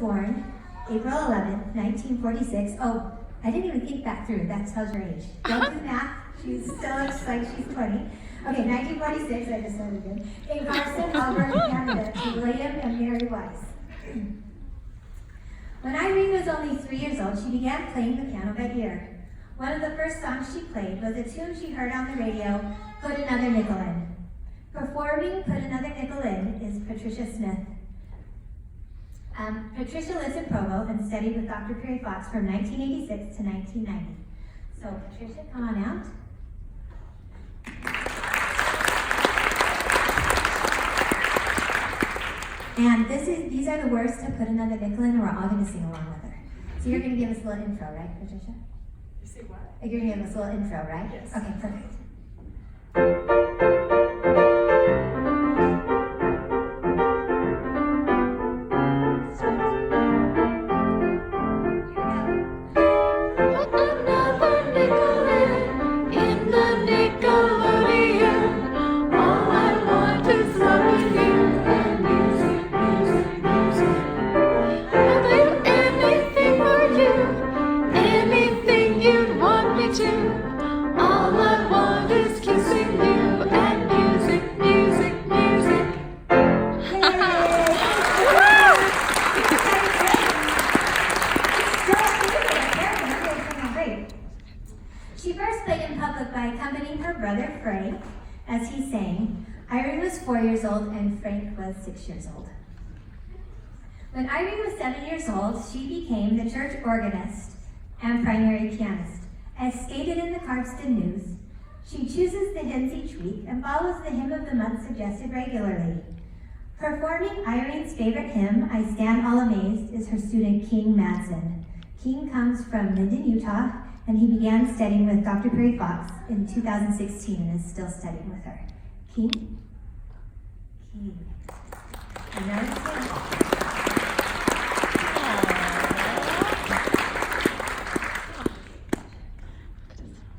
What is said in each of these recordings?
born April 11th, 1946. Oh, I didn't even think back through. That tells your age. Don't do math. She still looks like she's 20. Okay, 1946, I just said it again. In Carson, Alberta, Canada, to William and Mary Weiss. When Irene was only 3 years old, she began playing the piano by ear. One of the first songs she played was a tune she heard on the radio, Put Another Nickel In. Performing Put Another Nickel In is Patricia Smith. Patricia lives in Provo and studied with Dr. Peery-Fox from 1986 to 1990. So Patricia, come on out. And these are the words to Put Another Nickel In, and we're all going to sing along with her. So you're going to give us a little intro, right, Patricia? You say what? You're going to give us a little intro, right? Yes. Okay, perfect. She first played in public by accompanying her brother Frank as he sang. Irene was 4 years old and Frank was 6 years old. When Irene was 7 years old, she became the church organist and primary pianist. As stated in the Cardston News, she chooses the hymns each week and follows the hymn of the month suggested regularly. Performing Irene's favorite hymn, I Stand All Amazed, is her student King Madsen. King comes from Linden, Utah, and he began studying with Dr. Peery-Fox in 2016 and is still studying with her. King? King. Another King.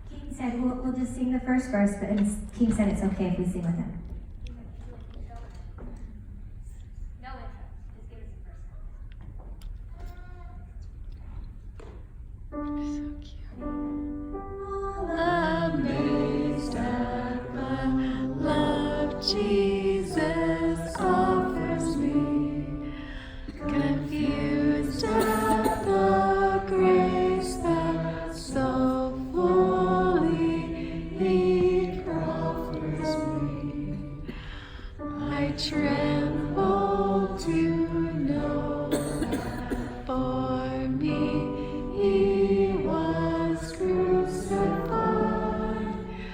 King said, we'll just sing the first verse, but King said it's okay if we sing with him. No intro, just give us the first one. So cute. Amazed at the love Jesus offers me, confused at the grace that so fully He proffers me. I tremble to know that for me He was crucified,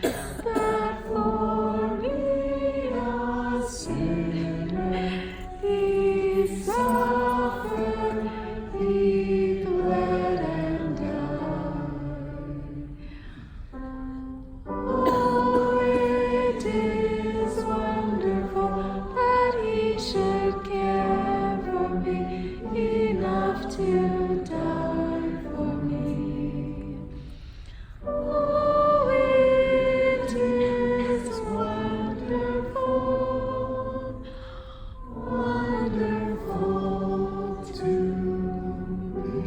that for me a sinner He suffered, He bled and died. Oh, it is wonderful that He should care for me enough to die for me. Oh, it is wonderful, wonderful to me.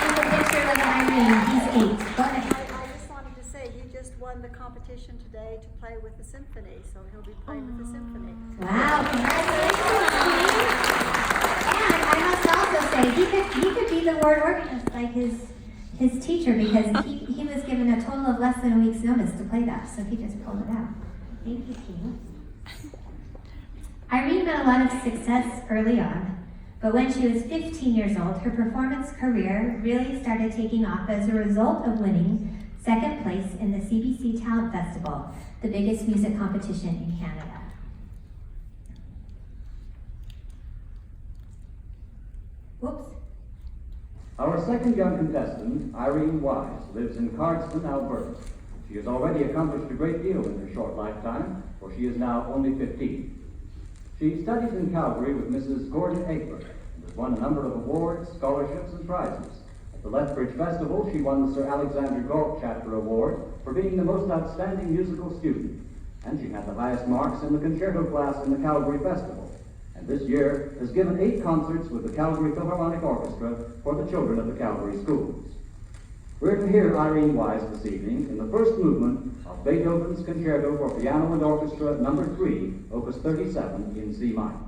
And the picture of Irene, he's 8. Go ahead. I just wanted to say, you just won the competition today to play with the symphony, so he'll be playing with the symphony. Wow, congratulations, King. And I must also say, he could be the ward organist like his teacher, because he was given a total of less than a week's notice to play that, so he just pulled it out. Thank you, King. Irene had a lot of success early on, but when she was 15 years old, her performance career really started taking off as a result of winning second place in the CBC Talent Festival, the biggest music competition in Canada. Whoops. Our second young contestant, Irene Wise, lives in Cardston, Alberta. She has already accomplished a great deal in her short lifetime, for she is now only 15. She studies in Calgary with Mrs. Gordon Egbert and has won a number of awards, scholarships, and prizes. the Lethbridge Festival, she won the Sir Alexander Galt Chapter Award for being the most outstanding musical student, and she had the highest marks in the concerto class in the Calgary Festival, and this year has given 8 concerts with the Calgary Philharmonic Orchestra for the children of the Calgary schools. We're to hear Irene Wise this evening in the first movement of Beethoven's Concerto for Piano and Orchestra No. 3, Opus 37 in C minor.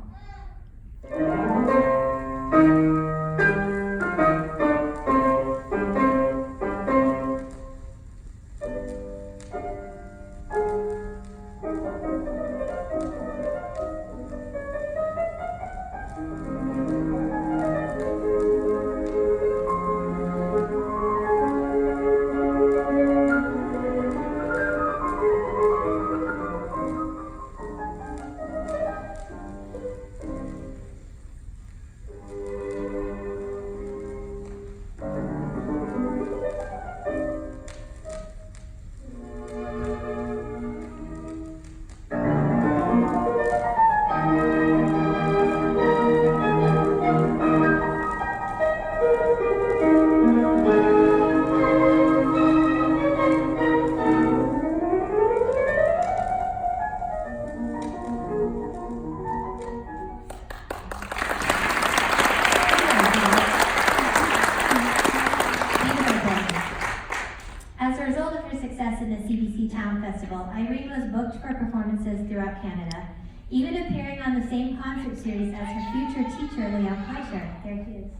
As a result of her success in the CBC Town Festival, Irene was booked for performances throughout Canada, even appearing on the same concert series as her future teacher, Leon Fleischer. There he is,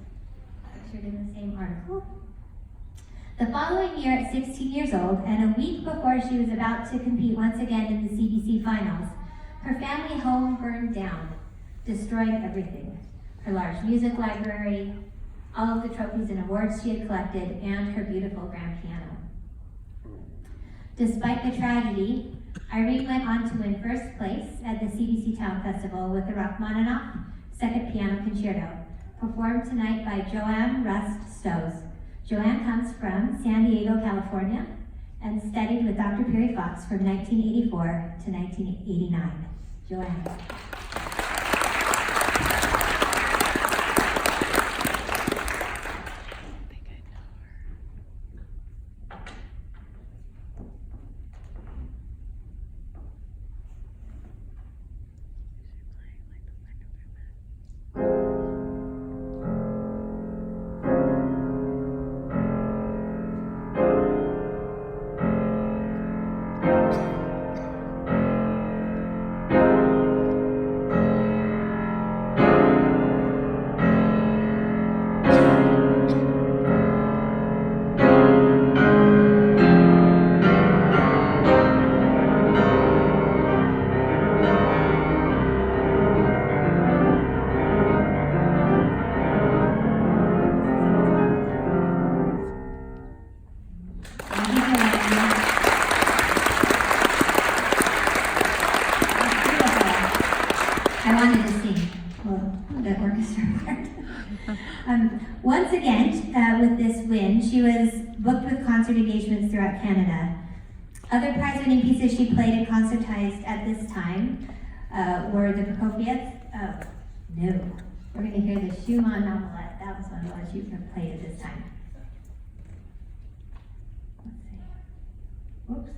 pictured in the same article. The following year, at 16 years old, and a week before she was about to compete once again in the CBC finals, her family home burned down, destroying everything. Her large music library, all of the trophies and awards she had collected, and her beautiful grand piano. Despite the tragedy, Irene went on to win first place at the CBC Town Festival with the Rachmaninoff Second Piano Concerto, performed tonight by Joanne Rust Stowe. Joanne comes from San Diego, California, and studied with Dr. Peery-Fox from 1984 to 1989. Joanne. I wanted to sing, well, the orchestra part. Once again, with this win, she was booked with concert engagements throughout Canada. Other prize-winning pieces she played and concertized at this time were the Prokofiev's, no, we're going to hear the Schumann Novelette. That was one of the ones she played at this time. Let's see. Whoops.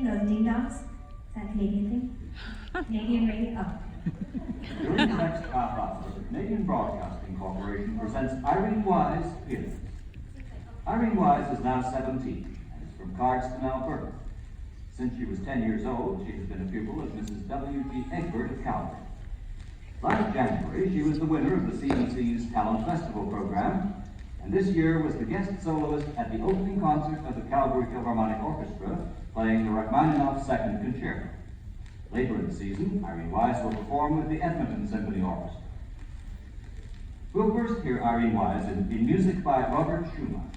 Those ding-dongs? Is that a Canadian thing? Canadian radio? Oh. During the next half hour, the Canadian Broadcasting Corporation presents Irene Wise, pianist. Irene Wise is now 17 and is from Cardston, Alberta. Since she was 10 years old, she has been a pupil of Mrs. W.G. Egbert of Calgary. Last January, she was the winner of the CBC's Talent Festival program, and this year was the guest soloist at the opening concert of the Calgary Philharmonic Orchestra, playing the Rachmaninoff Second Concerto. Later in the season, Irene Wise will perform with the Edmonton Symphony Orchestra. We'll first hear Irene Wise in music by Robert Schumann.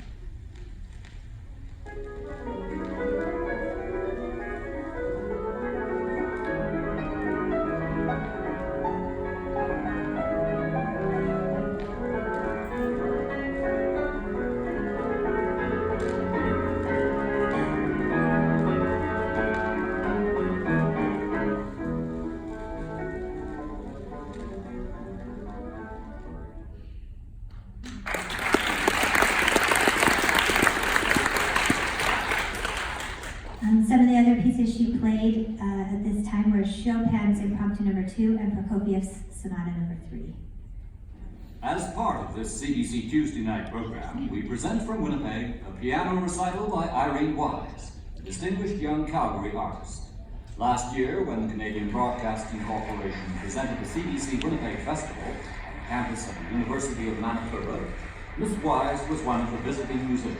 time were Chopin's Impromptu No. 2 and Prokofiev's Sonata No. 3. As part of this CBC Tuesday night program, we present from Winnipeg a piano recital by Irene Wise, a distinguished young Calgary artist. Last year, when the Canadian Broadcasting Corporation presented the CBC Winnipeg Festival on the campus of the University of Manitoba, Miss Wise was one of the visiting musicians.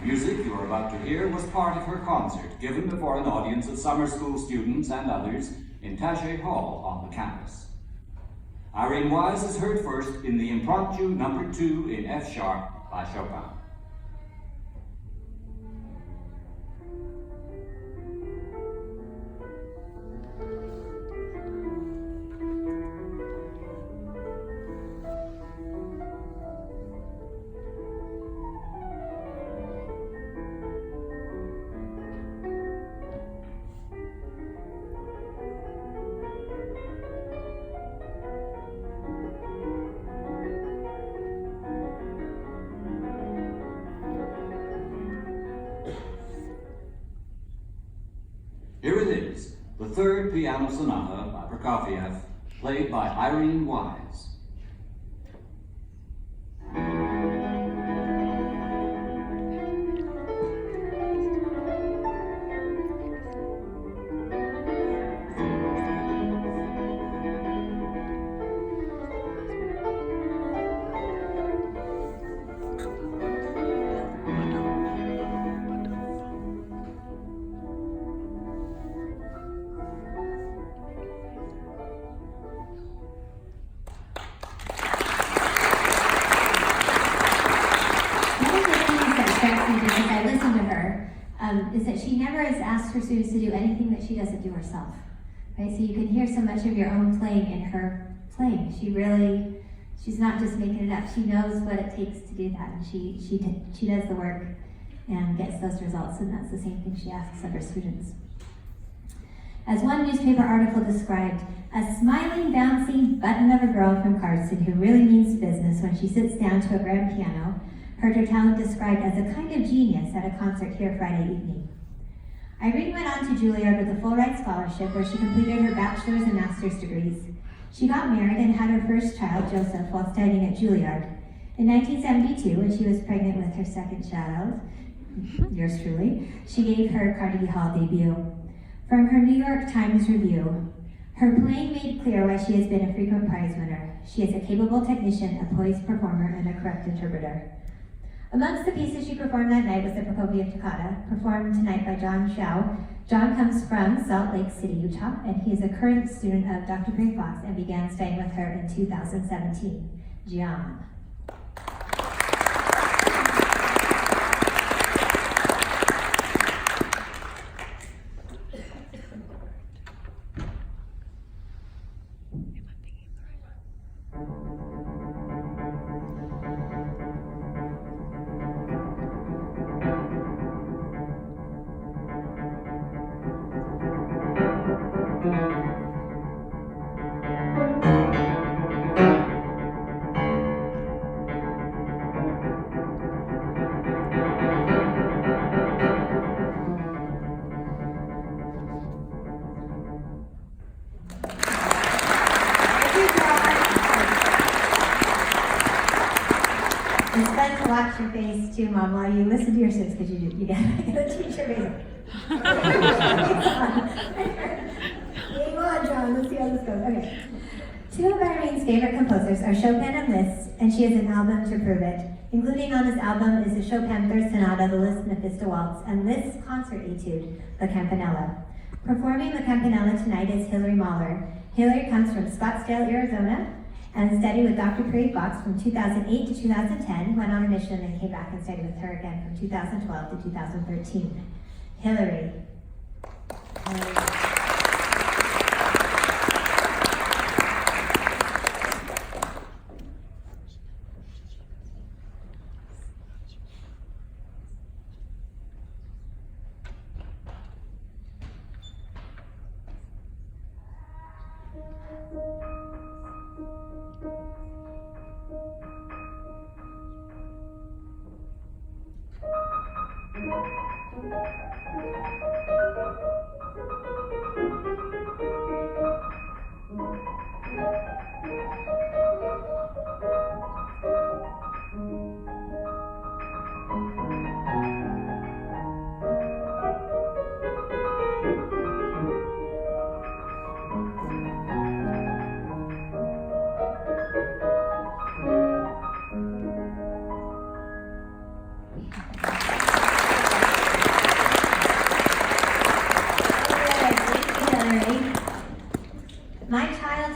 The music you are about to hear was part of her concert given before an audience of summer school students and others in Taché Hall on the campus. Irene Wise is heard first in the Impromptu No. 2 in F sharp by Chopin. Here it is, the third piano sonata by Prokofiev, played by Irene Wise. Is that she never has asked her students to do anything that she doesn't do herself, right? So you can hear so much of your own playing in her playing. She's not just making it up. She knows what it takes to do that, and she does the work and gets those results, and that's the same thing she asks of her students. As one newspaper article described, a smiling, bouncing button of a girl from Cardston who really means business when she sits down to a grand piano, heard her talent described as a kind of genius at a concert here Friday evening. Irene went on to Juilliard with a full-ride scholarship where she completed her bachelor's and master's degrees. She got married and had her first child, Joseph, while studying at Juilliard. In 1972, when she was pregnant with her second child, yours truly, she gave her Carnegie Hall debut. From her New York Times review, her playing made clear why she has been a frequent prize winner. She is a capable technician, a poised performer, and a correct interpreter. Amongst the pieces she performed that night was the Prokofiev Toccata, performed tonight by John Xiao. John comes from Salt Lake City, Utah, and he is a current student of Dr. Peery-Fox and began studying with her in 2017. Gian. It's fun to watch your face too, Mom, while you listen to your students, because you get the teacher face. Game on, John. Let's see how this goes. Okay. Two of Irene's favorite composers are Chopin and Liszt, and she has an album to prove it. Including on this album is the Chopin Third Sonata, the Liszt Mephisto Waltz, and Liszt's Concert Etude, the Campanella. Performing the Campanella tonight is Hilary Mahler. Hilary comes from Scottsdale, Arizona, and studied with Dr. Peery-Fox from 2008 to 2010, went on a mission and came back and studied with her again from 2012 to 2013. Hilary.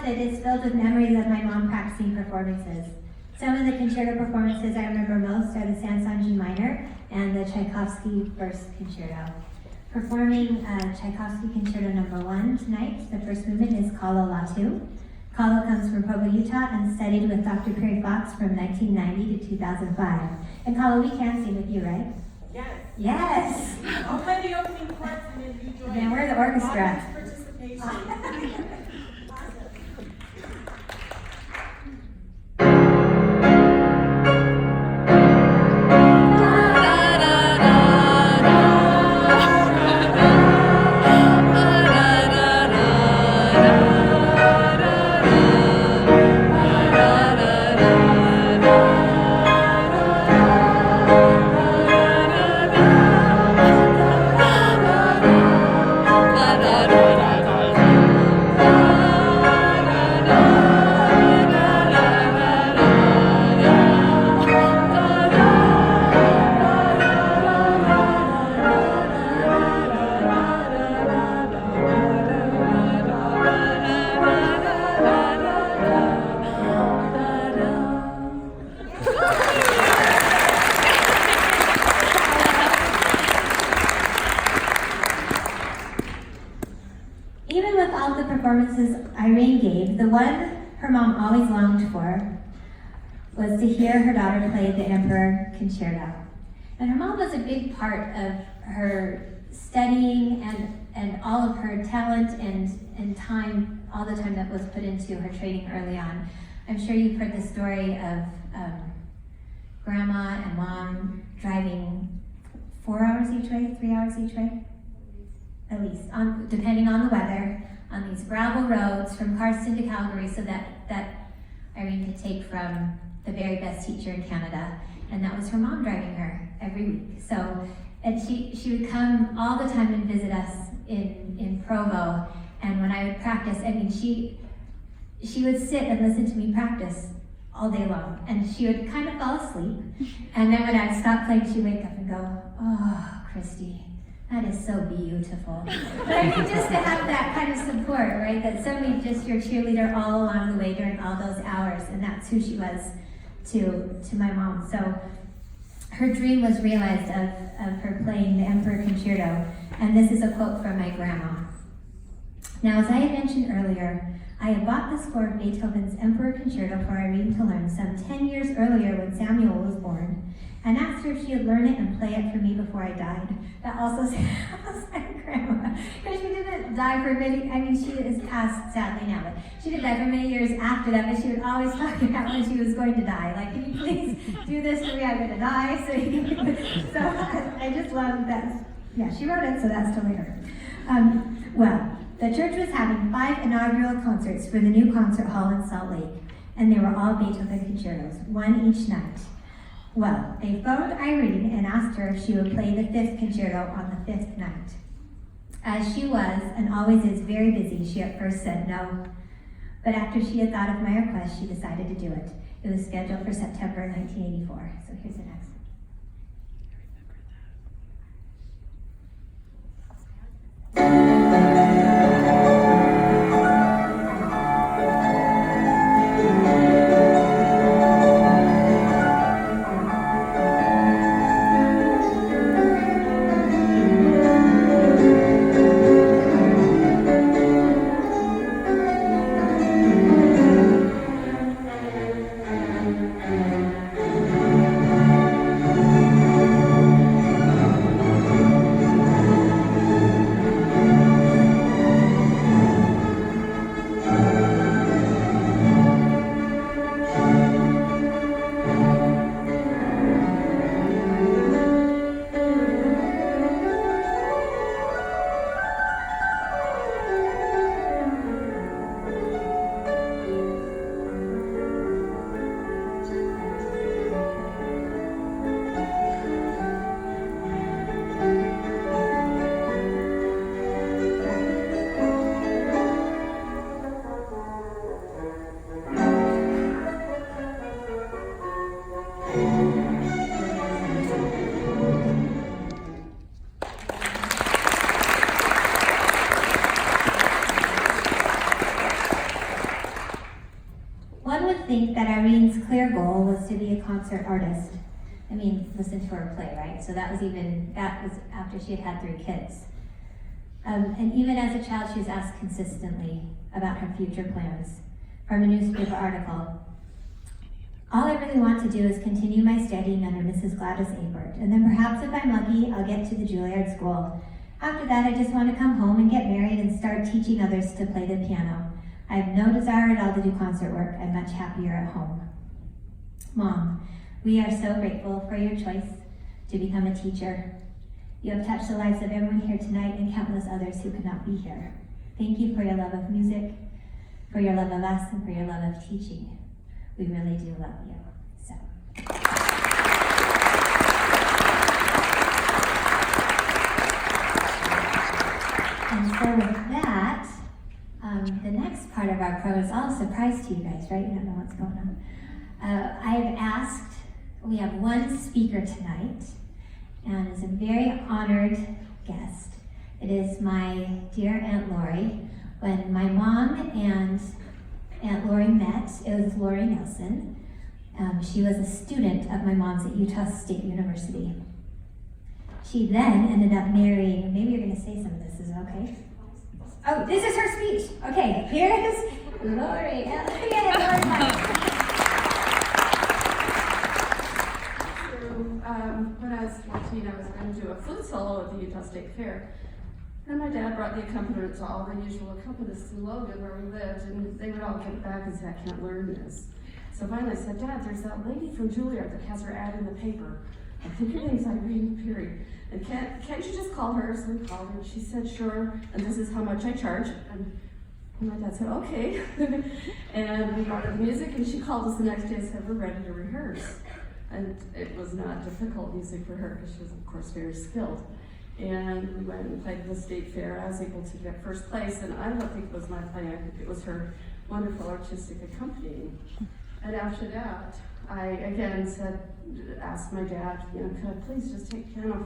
childhood is filled with memories of my mom practicing performances. Some of the concerto performances I remember most are the Saint-Saëns G minor and the Tchaikovsky First Concerto. Performing Tchaikovsky Concerto No. 1 tonight, the first movement is Calo Latu. Calo comes from Provo, Utah, and studied with Dr. Peery-Fox from 1990 to 2005. And Calo, we can sing with you, right? Yes. Yes! I'll play the opening parts and then you join. Then we're the orchestra. Audience participation. Even with all the performances Irene gave, the one her mom always longed for was to hear her daughter play the Emperor Concerto. And her mom was a big part of her studying and all of her talent and time, all the time that was put into her training early on. I'm sure you've heard the story of grandma and mom driving 4 hours each way, 3 hours each way? At least, depending on the weather, on these gravel roads from Carson to Calgary, so that Irene could take from the very best teacher in Canada, and that was her mom driving her every week. So, and she would come all the time and visit us in Provo, and when I would practice, I mean, she would sit and listen to me practice all day long, and she would kind of fall asleep, and then when I'd stop playing, she'd wake up and go, "Oh, Christy, that is so beautiful." But I mean, just to have that kind of support, right? That somebody just your cheerleader all along the way during all those hours, and that's who she was to my mom. So her dream was realized of her playing the Emperor Concerto, and this is a quote from my grandma. "Now, as I had mentioned earlier, I had bought the score of Beethoven's Emperor Concerto for Irene to learn some 10 years earlier when Samuel was born, and asked her if she would learn it and play it for me before I died." That also sounds like grandma, because she didn't die for many, I mean, she is passed sadly now, but she didn't die for many years after that, but she would always talk about when she was going to die. Like, "Can you please do this for me? I'm going to die." So I just love that. Yeah, she wrote it, so that's totally her. Well, the church was having 5 inaugural concerts for the new concert hall in Salt Lake, and they were all Beethoven concertos, one each night. Well, they phoned Irene and asked her if she would play the 5th concerto on the 5th night. As she was, and always is, very busy, she at first said no. But after she had thought of my request, she decided to do it. It was scheduled for September 1984. So here's the next. think that Irene's clear goal was to be a concert artist. I mean, listen to her play, right? So that was after she had 3 kids. And even as a child, she was asked consistently about her future plans from a newspaper article. All I really want to do is continue my studying under Mrs. Gladys Abert, and then perhaps if I'm lucky, I'll get to the Juilliard School. After that, I just want to come home and get married and start teaching others to play the piano. I have no desire at all to do concert work. I'm much happier at home. Mom, we are so grateful for your choice to become a teacher. You have touched the lives of everyone here tonight and countless others who could not be here. Thank you for your love of music, for your love of us, and for your love of teaching. We really do love you. So. And so with that, the next part of our program is all a surprise to you guys, right? You don't know what's going on. We have one speaker tonight, and is a very honored guest. It is my dear Aunt Lori. When my mom and Aunt Lori met, it was Lori Nelson. She was a student of my mom's at Utah State University. She then ended up marrying, maybe you're gonna say some of this, is it okay? Oh, this is her speech. Okay, here is Lori. When I was 14, I was going to do a flute solo at the Utah State Fair. And my dad brought the accompaniment to all the usual accompanists in Logan where we lived, and they would all get back and say, I can't learn this. So finally I said, Dad, there's that lady from Juilliard that has her ad in the paper. I think her name's Irene Peery. And can't you just call her? So we called her, and she said, sure, and this is how much I charge. And my dad said, okay. And we ordered the music, and she called us the next day and said, we're ready to rehearse. And it was not difficult music for her because she was, of course, very skilled. And we went and played the state fair. I was able to get first place, and I don't think it was my playing, I think it was her wonderful artistic accompanying. And after that, I again asked my dad, could I please just take piano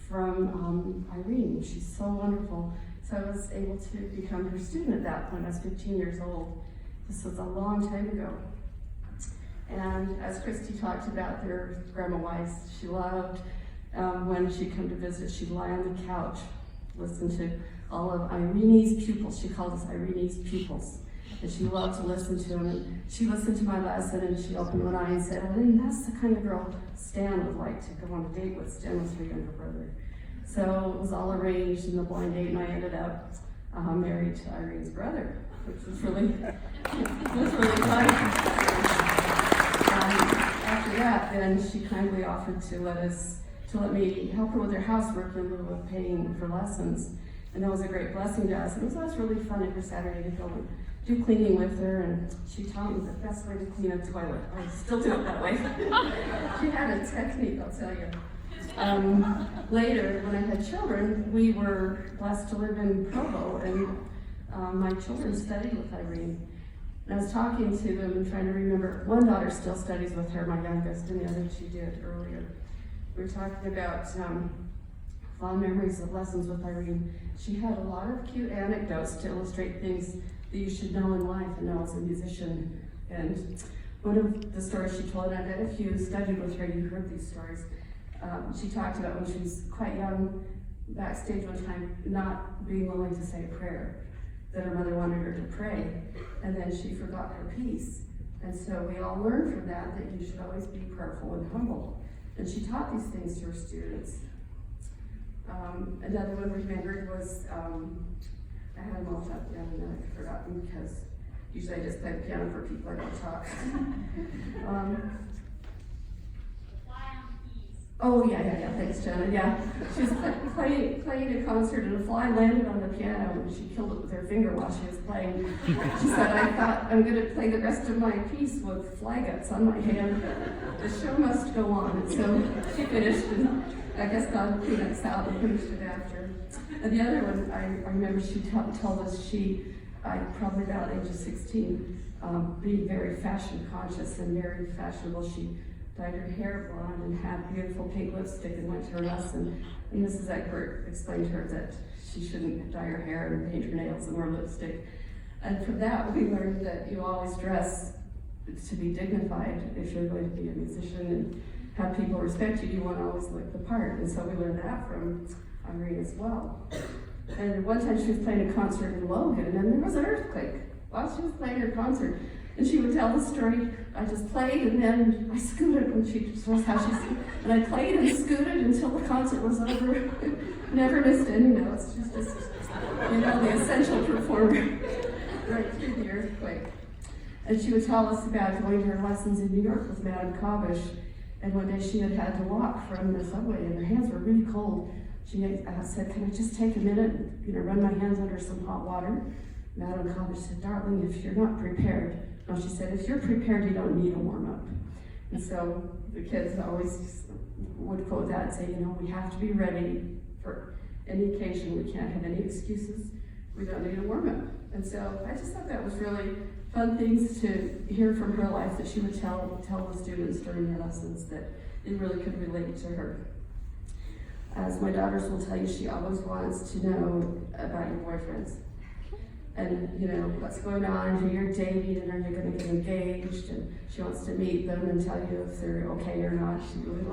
from Irene? She's so wonderful. So I was able to become her student at that point. I was 15 years old. This was a long time ago. And as Christy talked about, their Grandma Weiss, she loved when she'd come to visit, she'd lie on the couch, listen to all of Irene's pupils. She called us Irene's pupils. And she loved to listen to them. And she listened to my lesson, and she opened one eye and said, Irene, that's the kind of girl Stan would like to go on a date with. Stan was her younger brother. So it was all arranged in the blind date, and I ended up married to Irene's brother, which was really fun. After that, then she kindly offered to let me help her with her housework in lieu of paying for lessons. And that was a great blessing to us. And it was really fun every Saturday to go and do cleaning with her, and she taught me the best way to clean a toilet. I still do it that way. She had a technique, I'll tell you. Later, when I had children, we were blessed to live in Provo, and my children studied with Irene. And I was talking to them and trying to remember, one daughter still studies with her, my youngest, and the other she did earlier. We were talking about fond memories of lessons with Irene. She had a lot of cute anecdotes to illustrate things that you should know in life and know as a musician. And one of the stories she told, and I bet if you studied with her, you heard these stories. She talked about when she was quite young, backstage one time, not being willing to say a prayer, that her mother wanted her to pray, and then she forgot her piece. And so we all learned from that you should always be prayerful and humble. And she taught these things to her students. Another one remembered was, I had them all shut down and then I forgot them because usually I just play the piano for people I don't talk. Oh yeah, thanks Jenna, yeah. She was playing a concert and a fly landed on the piano and she killed it with her finger while she was playing. She said, I thought I'm gonna play the rest of my piece with fly guts on my hand. The show must go on. And so she finished, and I guess God cleaned us out and finished it after. And the other one, I remember she told us probably about age of 16, being very fashion conscious and very fashionable. She dyed her hair blonde and had beautiful pink lipstick and went to her lesson. And Mrs. Egbert explained to her that she shouldn't dye her hair and paint her nails and wear lipstick. And from that we learned that you always dress to be dignified if you're going to be a musician and have people respect you, you want to always look the part. And so we learned that from Irene as well. And one time she was playing a concert in Logan, and there was an earthquake while she was playing her concert. And she would tell the story, I just played and then I scooted when she was how she scooted. And I played and scooted until the concert was over. Never missed any notes. She's just, the essential performer right through the earthquake. And she would tell us about going to her lessons in New York with Madame Kavish. And one day she had to walk from the subway and her hands were really cold. She said, can I just take a minute and run my hands under some hot water? Madame Kavish said, darling, if you're not prepared. No, she said, if you're prepared, you don't need a warm-up. And so the kids always would quote that and say, we have to be ready for any occasion. We can't have any excuses. We don't need a warm-up. And so I just thought that was really fun things to hear from her life that she would tell the students during her lessons that they really could relate to her. As my daughters will tell you, she always wants to know about your boyfriends. And what's going on, who you're dating, and are you going to get engaged? And she wants to meet them and tell you if they're okay or not. She really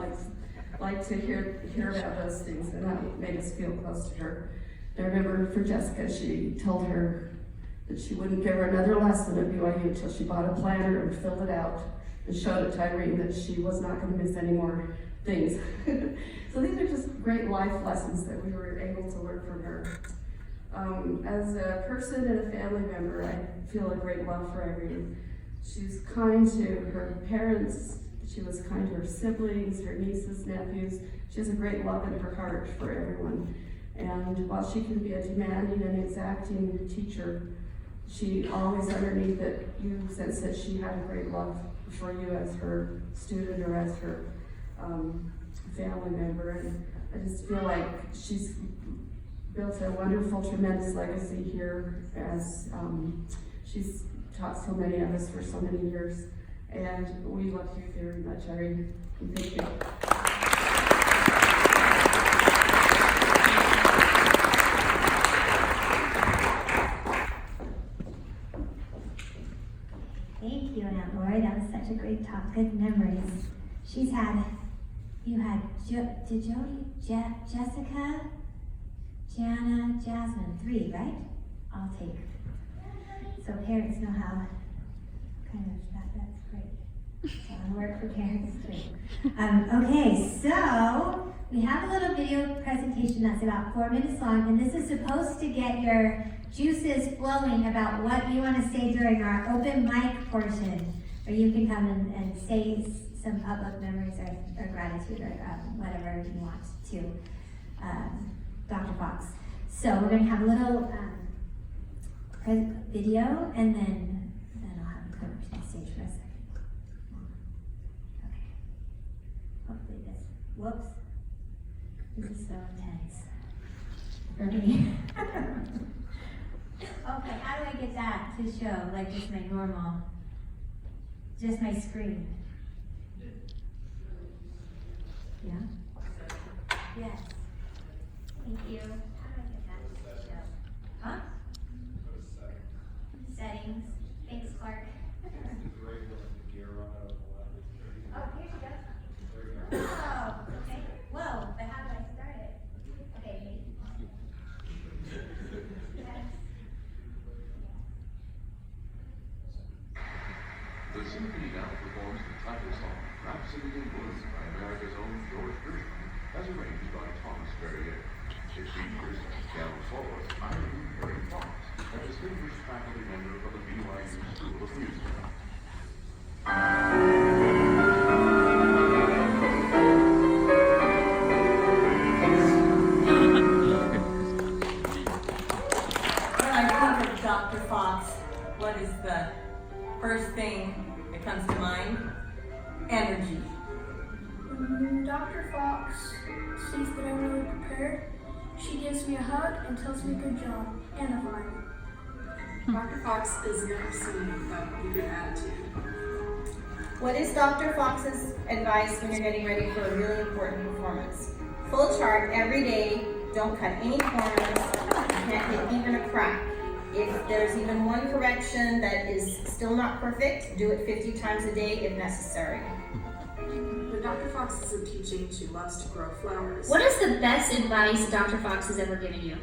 likes to hear about those things, and that made us feel close to her. I remember for Jessica, she told her that she wouldn't give her another lesson at BYU until she bought a planner and filled it out and showed it to Irene that she was not going to miss any more things. So these are just great life lessons that we were able to learn from her. As a person and a family member, I feel a great love for Irene. She's kind to her parents, she was kind to her siblings, her nieces, nephews. She has a great love in her heart for everyone. And while she can be a demanding and exacting teacher, she always underneath it, you sense that she had a great love for you as her student or as her family member. And I just feel like she's built a wonderful, tremendous legacy here as she's taught so many of us for so many years. And we love you very much, Irene. Thank you. Thank you, Aunt Lori. That was such a great talk. Good memories. You had Jody, Jessica, Jana, Jasmine, 3, right? I'll take. So parents know how that's great. So I work for parents too. Okay, so we have a little video presentation that's about 4 minutes long, and this is supposed to get your juices flowing about what you want to say during our open mic portion, where you can come and say some public memories or gratitude or whatever you want to. Dr. Fox. So we're going to have a little video, and then I'll have you come up to the stage for a second. Okay. Hopefully this. Whoops. This is so intense. Ready? Okay, how do I get that to show, like just my normal, just my screen? Yeah? Yes. Thank you. How do I get that to show? Huh? Settings. Thanks, Clark. Oh, here she goes. Oh, okay. Whoa, but how do I start it? Okay, maybe. Yes. The symphony now performs the title song, Rhapsody in Blue, by America's own George Gershwin, as arranged by Thomas Ferrier. Its features piano soloist Irene Peery-Fox, a distinguished faculty member from the BYU School of Music. When I think of Dr. Fox, what is the first thing that comes to mind? Energy. Dr. Fox sees that I'm really prepared. She gives me a hug and tells me good job and a vine. Dr. Fox is never seen without a good attitude. What is Dr. Fox's advice when you're getting ready for a really important performance? Full chart every day, don't cut any corners, you can't hit even a crack. If there's even one correction that is still not perfect, do it 50 times a day if necessary. When Dr. Fox isn't teaching, she loves to grow flowers. What is the best advice Dr. Fox has ever given you?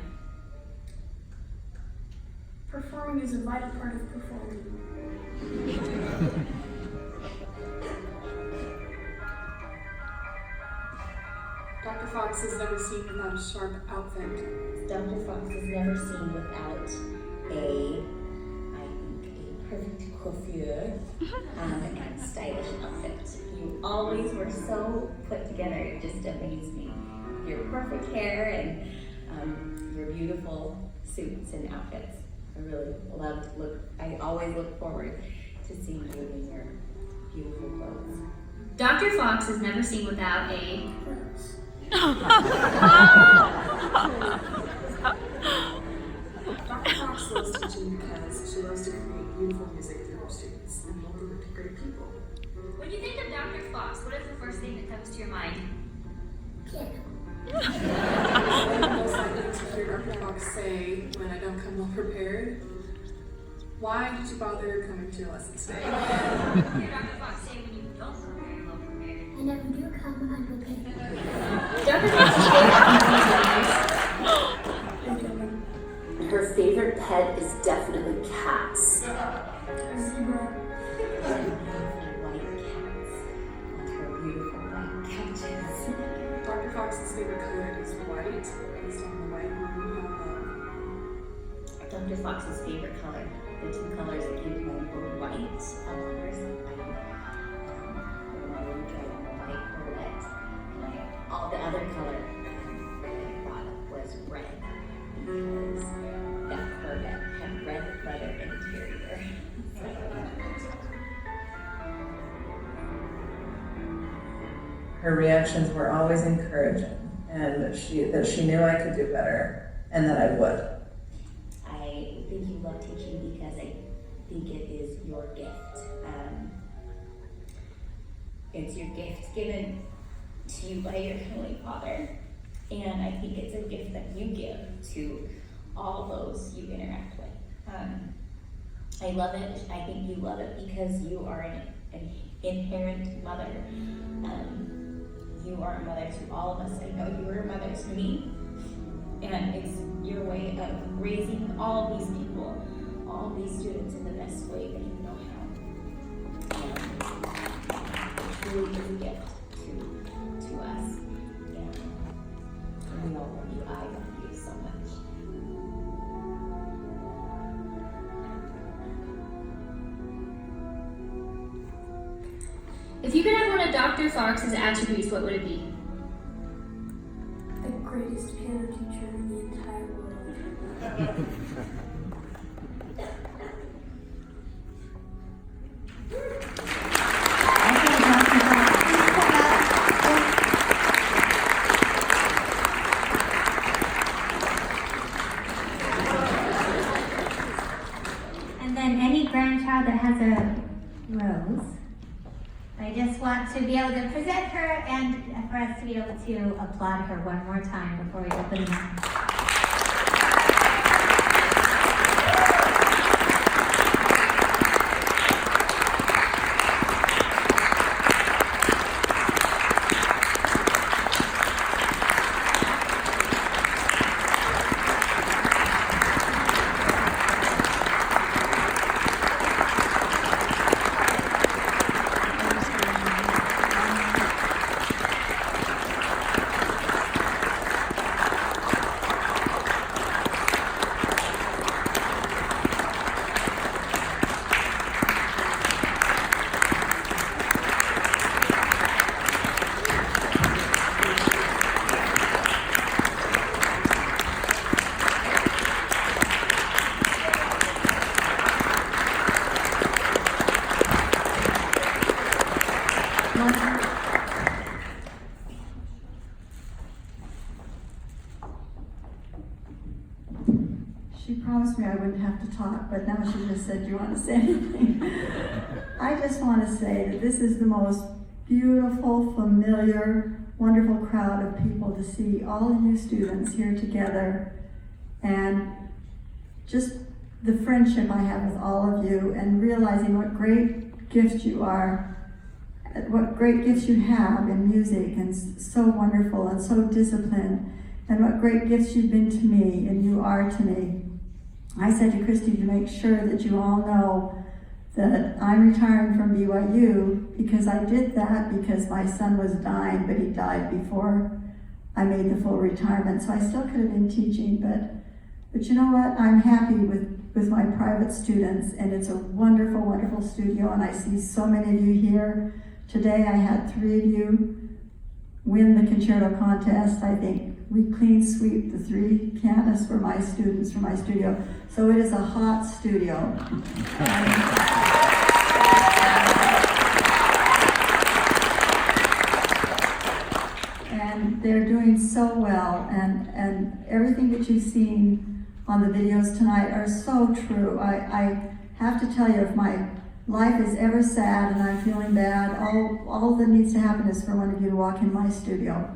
Performing is a vital part of performing. Dr. Fox is never seen without a sharp outfit. Dr. Fox is never seen without a perfect coiffure and stylish outfit. You always were so put together, it just amazed me. Your perfect hair and your beautiful suits and outfits. I really I always look forward to seeing you in your beautiful clothes. Dr. Fox is never seen without a... Dr. Fox loves teaching because she loves to create beautiful music through her students and mold them into great people. When you think of Dr. Fox, what is the first thing that comes to your mind? I'm most likely to hear Dr. Fox say, when I don't come well prepared, why did you bother coming to your lesson today? Hear Dr. Fox say when you don't come very well prepared. I never do come unprepared. Dr. Fox's favorite Her favorite pet is definitely cats. A zebra. White cats and her beautiful white couches. Dr. Fox's favorite color is white, based on the white moon yellow. Dr. Fox's favorite color, the two colors that came to mind were white, of course, and white Corvette. And all the other color I thought of was red, because that Corvette had red leather interior. Her reactions were always encouraging, and that she knew I could do better, and that I would. I think you love teaching because I think it is your gift. It's your gift given to you by your Heavenly Father, and I think it's a gift that you give to all those you interact with. I love it. I think you love it because you are an inherent mother. You are a mother to all of us. I know you are a mother to me. And it's your way of raising all these people, all these students in the best way that you know how. And it truly is a gift to us. And we all love you. I love you so much. If you could have one of Dr. Fox's attributes, what would it be? The greatest piano teacher in the entire world. And then any grandchild that has a rose, I just want to be able to present her and for us to be able to applaud her one more time before we open them up. She promised me I wouldn't have to talk, but now she just said, do you want to say anything? I just want to say that this is the most beautiful, familiar, wonderful crowd of people to see all of you students here together and just the friendship I have with all of you and realizing what great gifts you are, what great gifts you have in music, and so wonderful and so disciplined, and what great gifts you've been to me and you are to me. I said to Christy to make sure that you all know that I'm retiring from BYU because I did that because my son was dying, but he died before I made the full retirement. So I still could have been teaching, but you know what? I'm happy with my private students, and it's a wonderful, wonderful studio, and I see so many of you here. Today I had 3 of you win the concerto contest. I think we clean sweep the 3 pianists for my students from my studio. So it is a hot studio. And they're doing so well, and everything that you've seen on the videos tonight are so true. I have to tell you, if my life is ever sad and I'm feeling bad, all that needs to happen is for one of you to walk in my studio,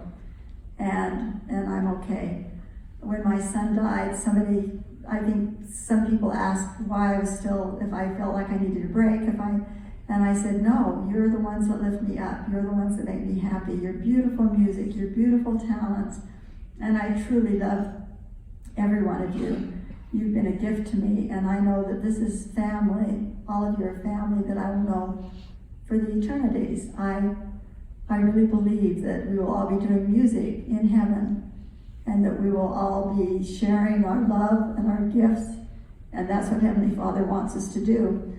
and I'm okay. When my son died, I think some people asked why I was still, if I felt like I needed a break, and I said, no, you're the ones that lift me up. You're the ones that make me happy. Your beautiful music, your beautiful talents, and I truly love every one of you. You've been a gift to me, and I know that this is family. All of you are family that I will know for the eternities. I really believe that we will all be doing music in heaven, and that we will all be sharing our love and our gifts, and that's what Heavenly Father wants us to do.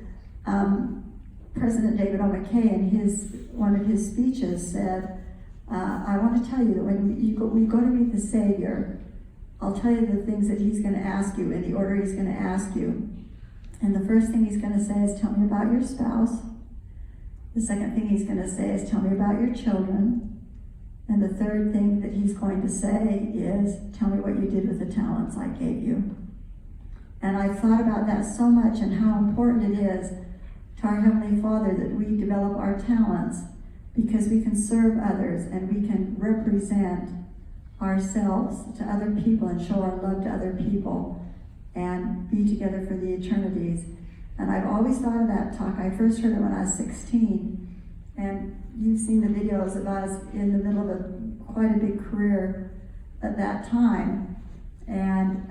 President David O. McKay, in one of his speeches, said, I want to tell you that when we go to meet the Savior, I'll tell you the things that he's going to ask you in the order he's going to ask you. And the first thing he's going to say is, tell me about your spouse. The second thing he's going to say is, tell me about your children. And the third thing that he's going to say is, tell me what you did with the talents I gave you. And I've thought about that so much, and how important it is to our Heavenly Father that we develop our talents, because we can serve others and we can represent ourselves to other people and show our love to other people and be together for the eternities. And I've always thought of that talk. I first heard it when I was 16, and you've seen the videos of us in the middle of quite a big career at that time. And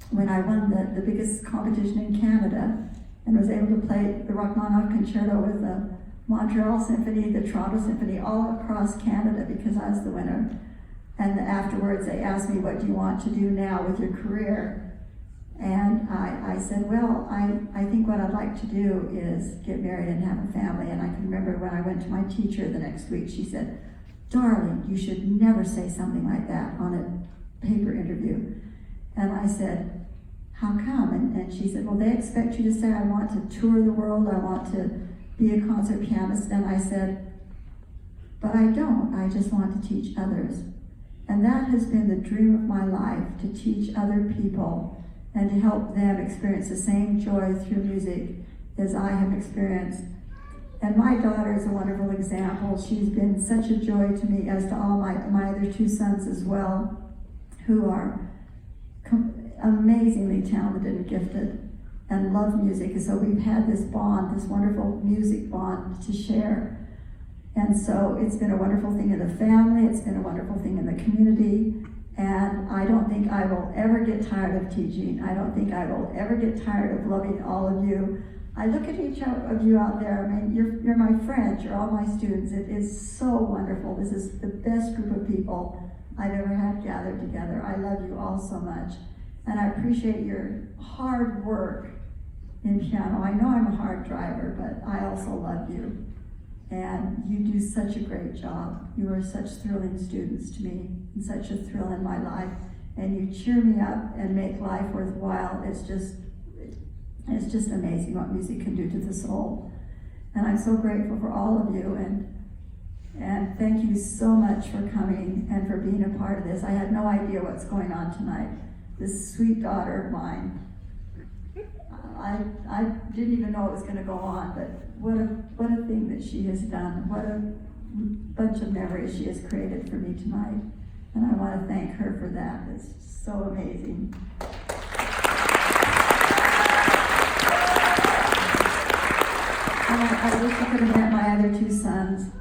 when I won the biggest competition in Canada and was able to play the Rachmaninoff Concerto with the Montreal Symphony, the Toronto Symphony, all across Canada, because I was the winner. And afterwards they asked me, what do you want to do now with your career? And I said, well, I think what I'd like to do is get married and have a family. And I can remember when I went to my teacher the next week, she said, darling, you should never say something like that on a paper interview. And I said, how come? And she said, well, they expect you to say, I want to tour the world, I want to be a concert pianist. And I said, but I don't, I just want to teach others. And that has been the dream of my life, to teach other people and to help them experience the same joy through music as I have experienced. And my daughter is a wonderful example. She's been such a joy to me, as to all my other 2 sons as well, who are amazingly talented and gifted and love music. And so we've had this bond, this wonderful music bond to share. And so it's been a wonderful thing in the family, it's been a wonderful thing in the community, and I don't think I will ever get tired of teaching. I don't think I will ever get tired of loving all of you. I look at each of you out there, I mean, you're my friends, you're all my students. It is so wonderful. This is the best group of people I've ever had gathered together. I love you all so much, and I appreciate your hard work in piano. I know I'm a hard driver, but I also love you. And you do such a great job. You are such thrilling students to me, and such a thrill in my life. And you cheer me up and make life worthwhile. It's just amazing what music can do to the soul. And I'm so grateful for all of you. And thank you so much for coming and for being a part of this. I had no idea what's going on tonight. This sweet daughter of mine, I didn't even know it was going to go on, but what a thing that she has done. What a bunch of memories she has created for me tonight. And I want to thank her for that. It's so amazing. And I wish I could have met my other two sons.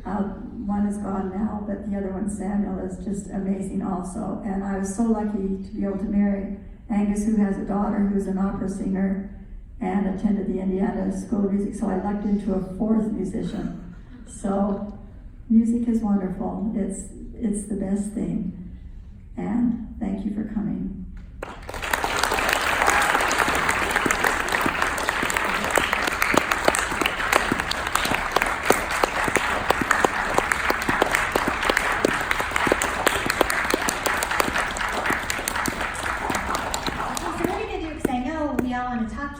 One is gone now, but the other one, Samuel, is just amazing also. And I was so lucky to be able to marry Angus, who has a daughter who's an opera singer and attended the Indiana School of Music, so I lucked into a fourth musician. So music is wonderful. It's the best thing. And thank you for coming.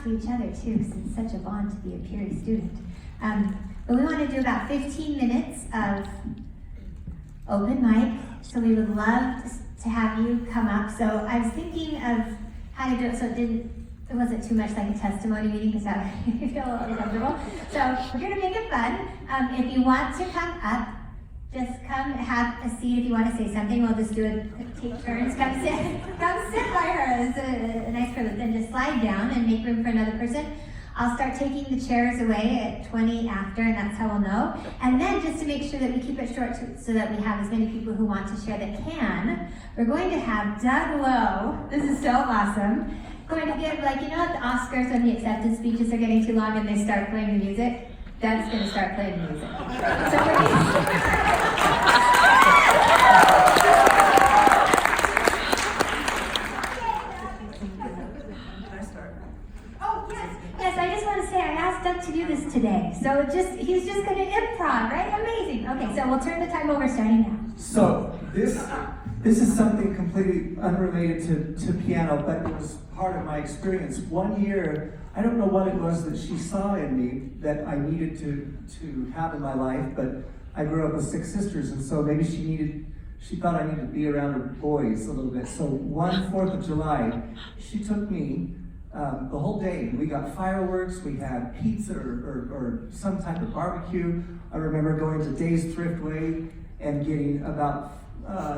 To each other too, because it's such a bond to be a Peery student. But we want to do about 15 minutes of open mic, so we would love to have you come up. So I was thinking of how to do it so it wasn't too much like a testimony meeting, because that would feel a little uncomfortable. So we're going to make it fun. If you want to come up, just come have a seat. If you want to say something, we'll just take turns. Come sit by her. It's a nice privilege. Then just slide down and make room for another person. I'll start taking the chairs away at 20 after, and that's how we'll know. And then just to make sure that we keep it short so that we have as many people who want to share that can, we're going to have Doug Lowe. This is so awesome. Going to give, like, you know at the Oscars when the acceptance speeches are getting too long and they start playing the music? Doug's going to start playing the music. So we're Yes, I just want to say I asked Doug to do this today. So he's just going to improv, right? Amazing. Okay, so we'll turn the time over starting now. So this is something completely unrelated to piano, but it was part of my experience. One year, I don't know what it was that she saw in me that I needed to have in my life, but I grew up with 6 sisters, and so maybe she thought I needed to be around her boys a little bit. So one 4th of July, she took me the whole day. We got fireworks, we had pizza or some type of barbecue. I remember going to Days Thriftway and getting about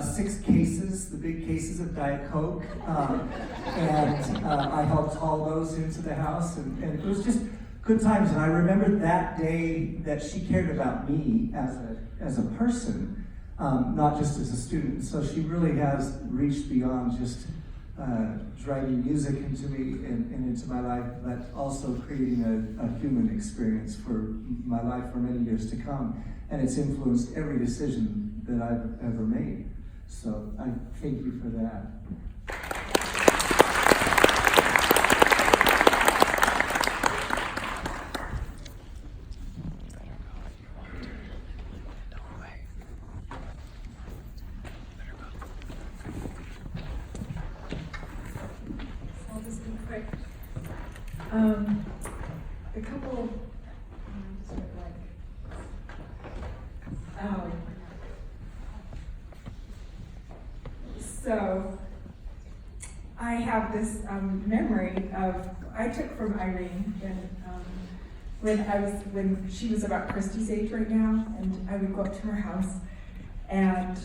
6 cases, the big cases of Diet Coke, and I helped haul those into the house, and it was just good times. And I remember that day that she cared about me as a person, not just as a student. So she really has reached beyond just driving music into me and into my life, but also creating a human experience for my life for many years to come. And it's influenced every decision that I've ever made. So I thank you for that. I'll just be quick. A couple, so I have this memory I took from Irene when she was about Christy's age right now, and I would go up to her house, and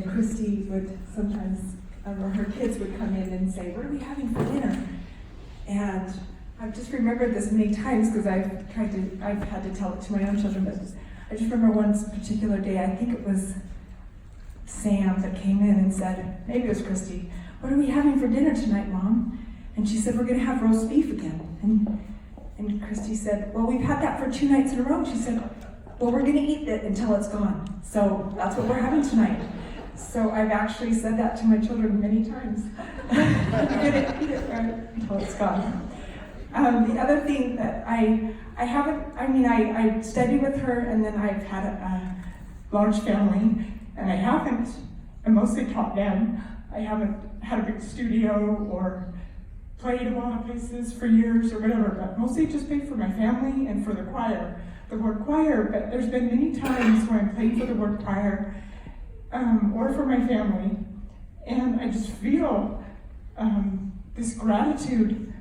Christy would sometimes, or her kids would come in and say, "What are we having for dinner?" And I've just remembered this many times because I've had to tell it to my own children, but I just remember one particular day, I think it was Sam that came in and said, maybe it was Christy, "What are we having for dinner tonight, Mom?" And she said, "We're going to have roast beef again." And Christy said, "Well, we've had that for 2 nights in a row." She said, "Well, we're going to eat it until it's gone. So that's what we're having tonight." So I've actually said that to my children many times. We're going to eat it right until it's gone. The other thing that I studied with her, and then I've had a large family, and I mostly taught them. I haven't had a big studio or played a lot of places for years or whatever, but mostly just played for my family and for the choir, the word choir. But there's been many times when I played for the word choir or for my family, and I just feel this gratitude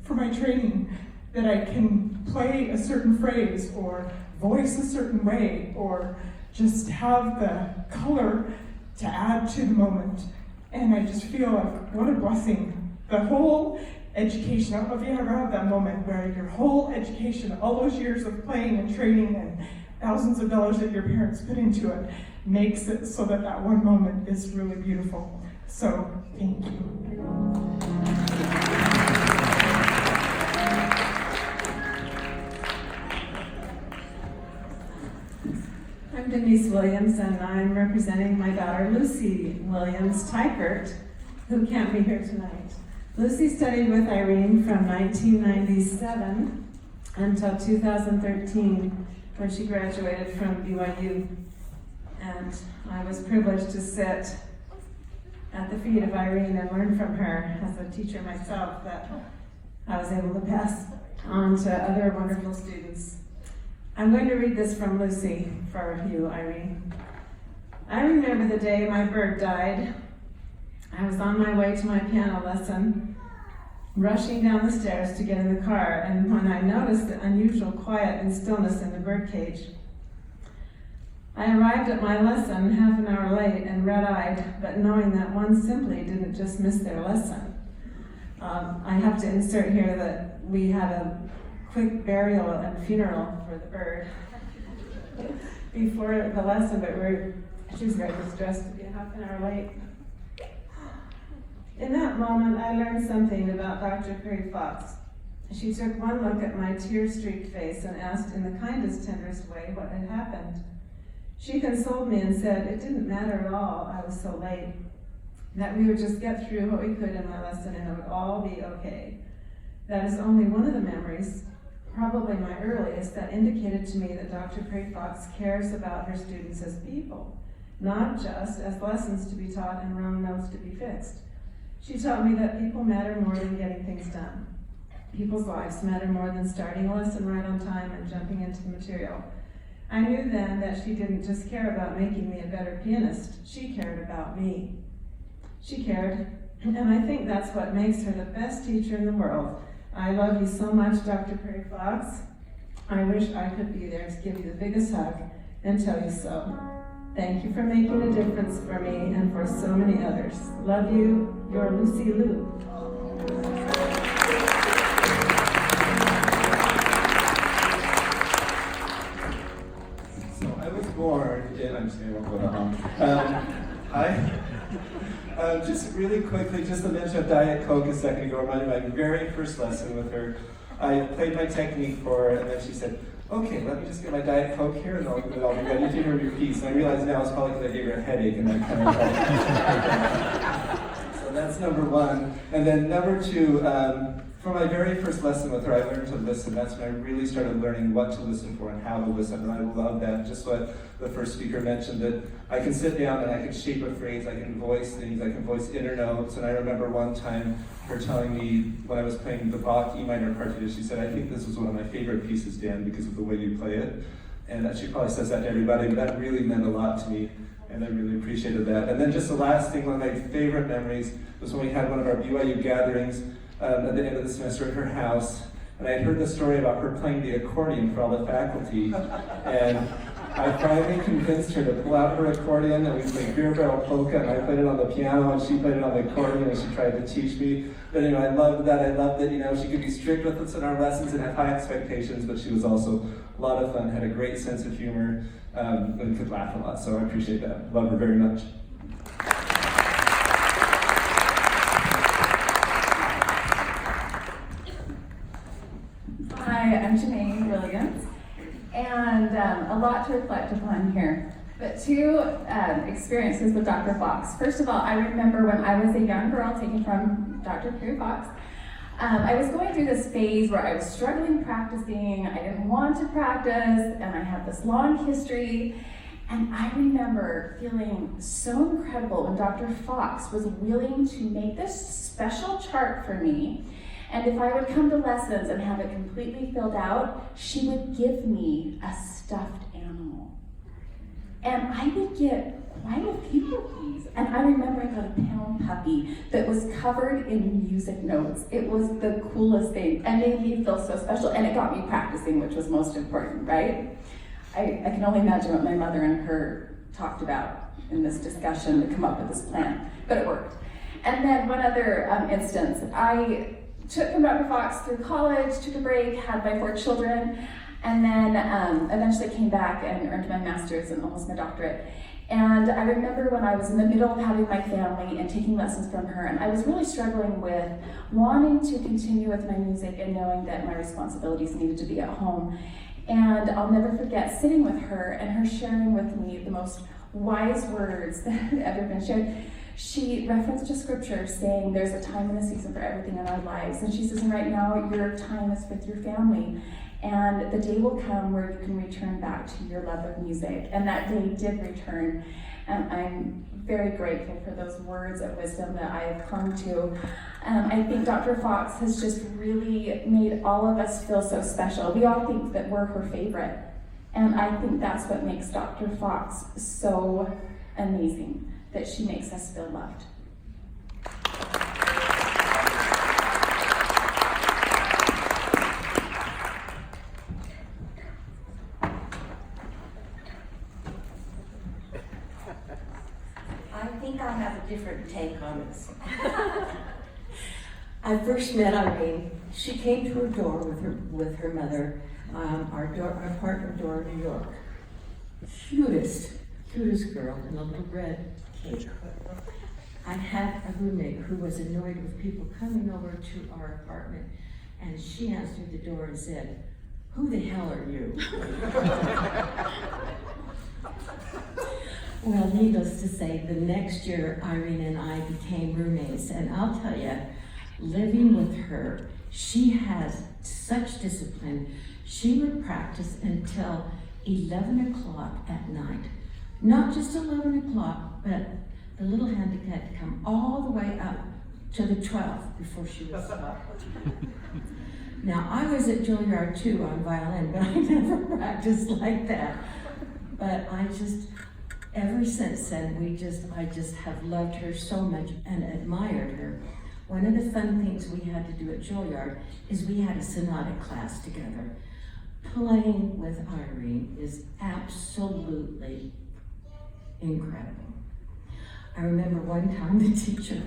for my training, that I can play a certain phrase or voice a certain way or just have the color to add to the moment. And I just feel like, what a blessing. The whole education. I don't know if you ever have that moment where your whole education, all those years of playing and training and thousands of dollars that your parents put into it, makes it so that that one moment is really beautiful. So, thank you. I'm Denise Williams, and I'm representing my daughter Lucy Williams-Tykert, who can't be here tonight. Lucy studied with Irene from 1997 until 2013, when she graduated from BYU. And I was privileged to sit at the feet of Irene and learn from her as a teacher myself, that I was able to pass on to other wonderful students. I'm going to read this from Lucy for you, Irene. I remember the day my bird died. I was on my way to my piano lesson, rushing down the stairs to get in the car, and when I noticed the unusual quiet and stillness in the birdcage, I arrived at my lesson half an hour late and red-eyed, but knowing that one simply didn't just miss their lesson. I have to insert here that we had a quick burial and funeral for the bird before the lesson, but she was very distressed to be half an hour late. In that moment, I learned something about Dr. Peery-Fox. She took one look at my tear-streaked face and asked in the kindest, tenderest way what had happened. She consoled me and said it didn't matter at all I was so late, that we would just get through what we could in my lesson and it would all be okay. That is only one of the memories, probably my earliest, that indicated to me that Dr. Peery-Fox cares about her students as people, not just as lessons to be taught and wrong notes to be fixed. She taught me that people matter more than getting things done. People's lives matter more than starting a lesson right on time and jumping into the material. I knew then that she didn't just care about making me a better pianist, she cared about me. She cared, and I think that's what makes her the best teacher in the world. I love you so much, Dr. Peery-Fox. I wish I could be there to give you the biggest hug and tell you so. Thank you for making a difference for me and for so many others. Love you, your Lucy Lou. So I was born in, I'm just going to go to home. Just really quickly, just to mention of Diet Coke a second ago, reminded me of my very first lesson with her. I played my technique for her, and then she said, okay, let me just get my Diet Coke here, and I'll be ready to hear your piece. And I realized now it's probably because I gave her a headache, and that kind of So that's number one. And then number two, for my very first lesson with her, I learned to listen. That's when I really started learning what to listen for and how to listen. And I love that, just what the first speaker mentioned, that I can sit down and I can shape a phrase, I can voice things, I can voice inner notes. And I remember one time her telling me when I was playing the Bach E minor partita, she said, I think this was one of my favorite pieces, Dan, because of the way you play it. And she probably says that to everybody, but that really meant a lot to me. And I really appreciated that. And then just the last thing, one of my favorite memories was when we had one of our BYU gatherings at the end of the semester at her house, and I had heard the story about her playing the accordion for all the faculty, and I finally convinced her to pull out her accordion, and we played Beer Barrel Polka, and I played it on the piano, and she played it on the accordion, and she tried to teach me. But anyway, I loved that. I loved that, she could be strict with us in our lessons and have high expectations, but she was also a lot of fun, had a great sense of humor, and could laugh a lot, so I appreciate that. Love her very much. Hi, I'm Janine Williams, and a lot to reflect upon here. But two experiences with Dr. Fox. First of all, I remember when I was a young girl taken from Dr. Peery-Fox, I was going through this phase where I was struggling practicing, I didn't want to practice, and I had this long history. And I remember feeling so incredible when Dr. Fox was willing to make this special chart for me. And if I would come to lessons and have it completely filled out, she would give me a stuffed animal. And I would get quite a few of these. And I remember I got a pound puppy that was covered in music notes. It was the coolest thing and made me feel so special. And it got me practicing, which was most important, right? I can only imagine what my mother and her talked about in this discussion to come up with this plan, but it worked. And then one other instance, I took from Dr. Fox through college, took a break, had my 4 children, and then eventually came back and earned my master's and almost my doctorate. And I remember when I was in the middle of having my family and taking lessons from her, and I was really struggling with wanting to continue with my music and knowing that my responsibilities needed to be at home. And I'll never forget sitting with her and her sharing with me the most wise words that had ever been shared. She referenced a scripture saying there's a time and a season for everything in our lives. And she says, and right now your time is with your family. And the day will come where you can return back to your love of music. And that day did return. And I'm very grateful for those words of wisdom that I have clung to. I think Dr. Fox has just really made all of us feel so special. We all think that we're her favorite. And I think that's what makes Dr. Fox so amazing, that she makes us feel loved. I think I have a different take on this. I first met Irene. She came to her door with her mother, our partner door in New York. Cutest girl in a little red cape. I had a roommate who was annoyed with people coming over to our apartment, and she answered the door and said, "Who the hell are you?" Well, needless to say, the next year Irene and I became roommates, and I'll tell you, living with her, she has such discipline. She would practice until 11 o'clock at night. Not just 11 o'clock, but the little handicap had to come all the way up to the 12th before she would stop. Now, I was at Juilliard too on violin, but I never practiced like that. But ever since then, I just have loved her so much and admired her. One of the fun things we had to do at Juilliard is we had a sonata class together. Playing with Irene is absolutely incredible. I remember one time the teacher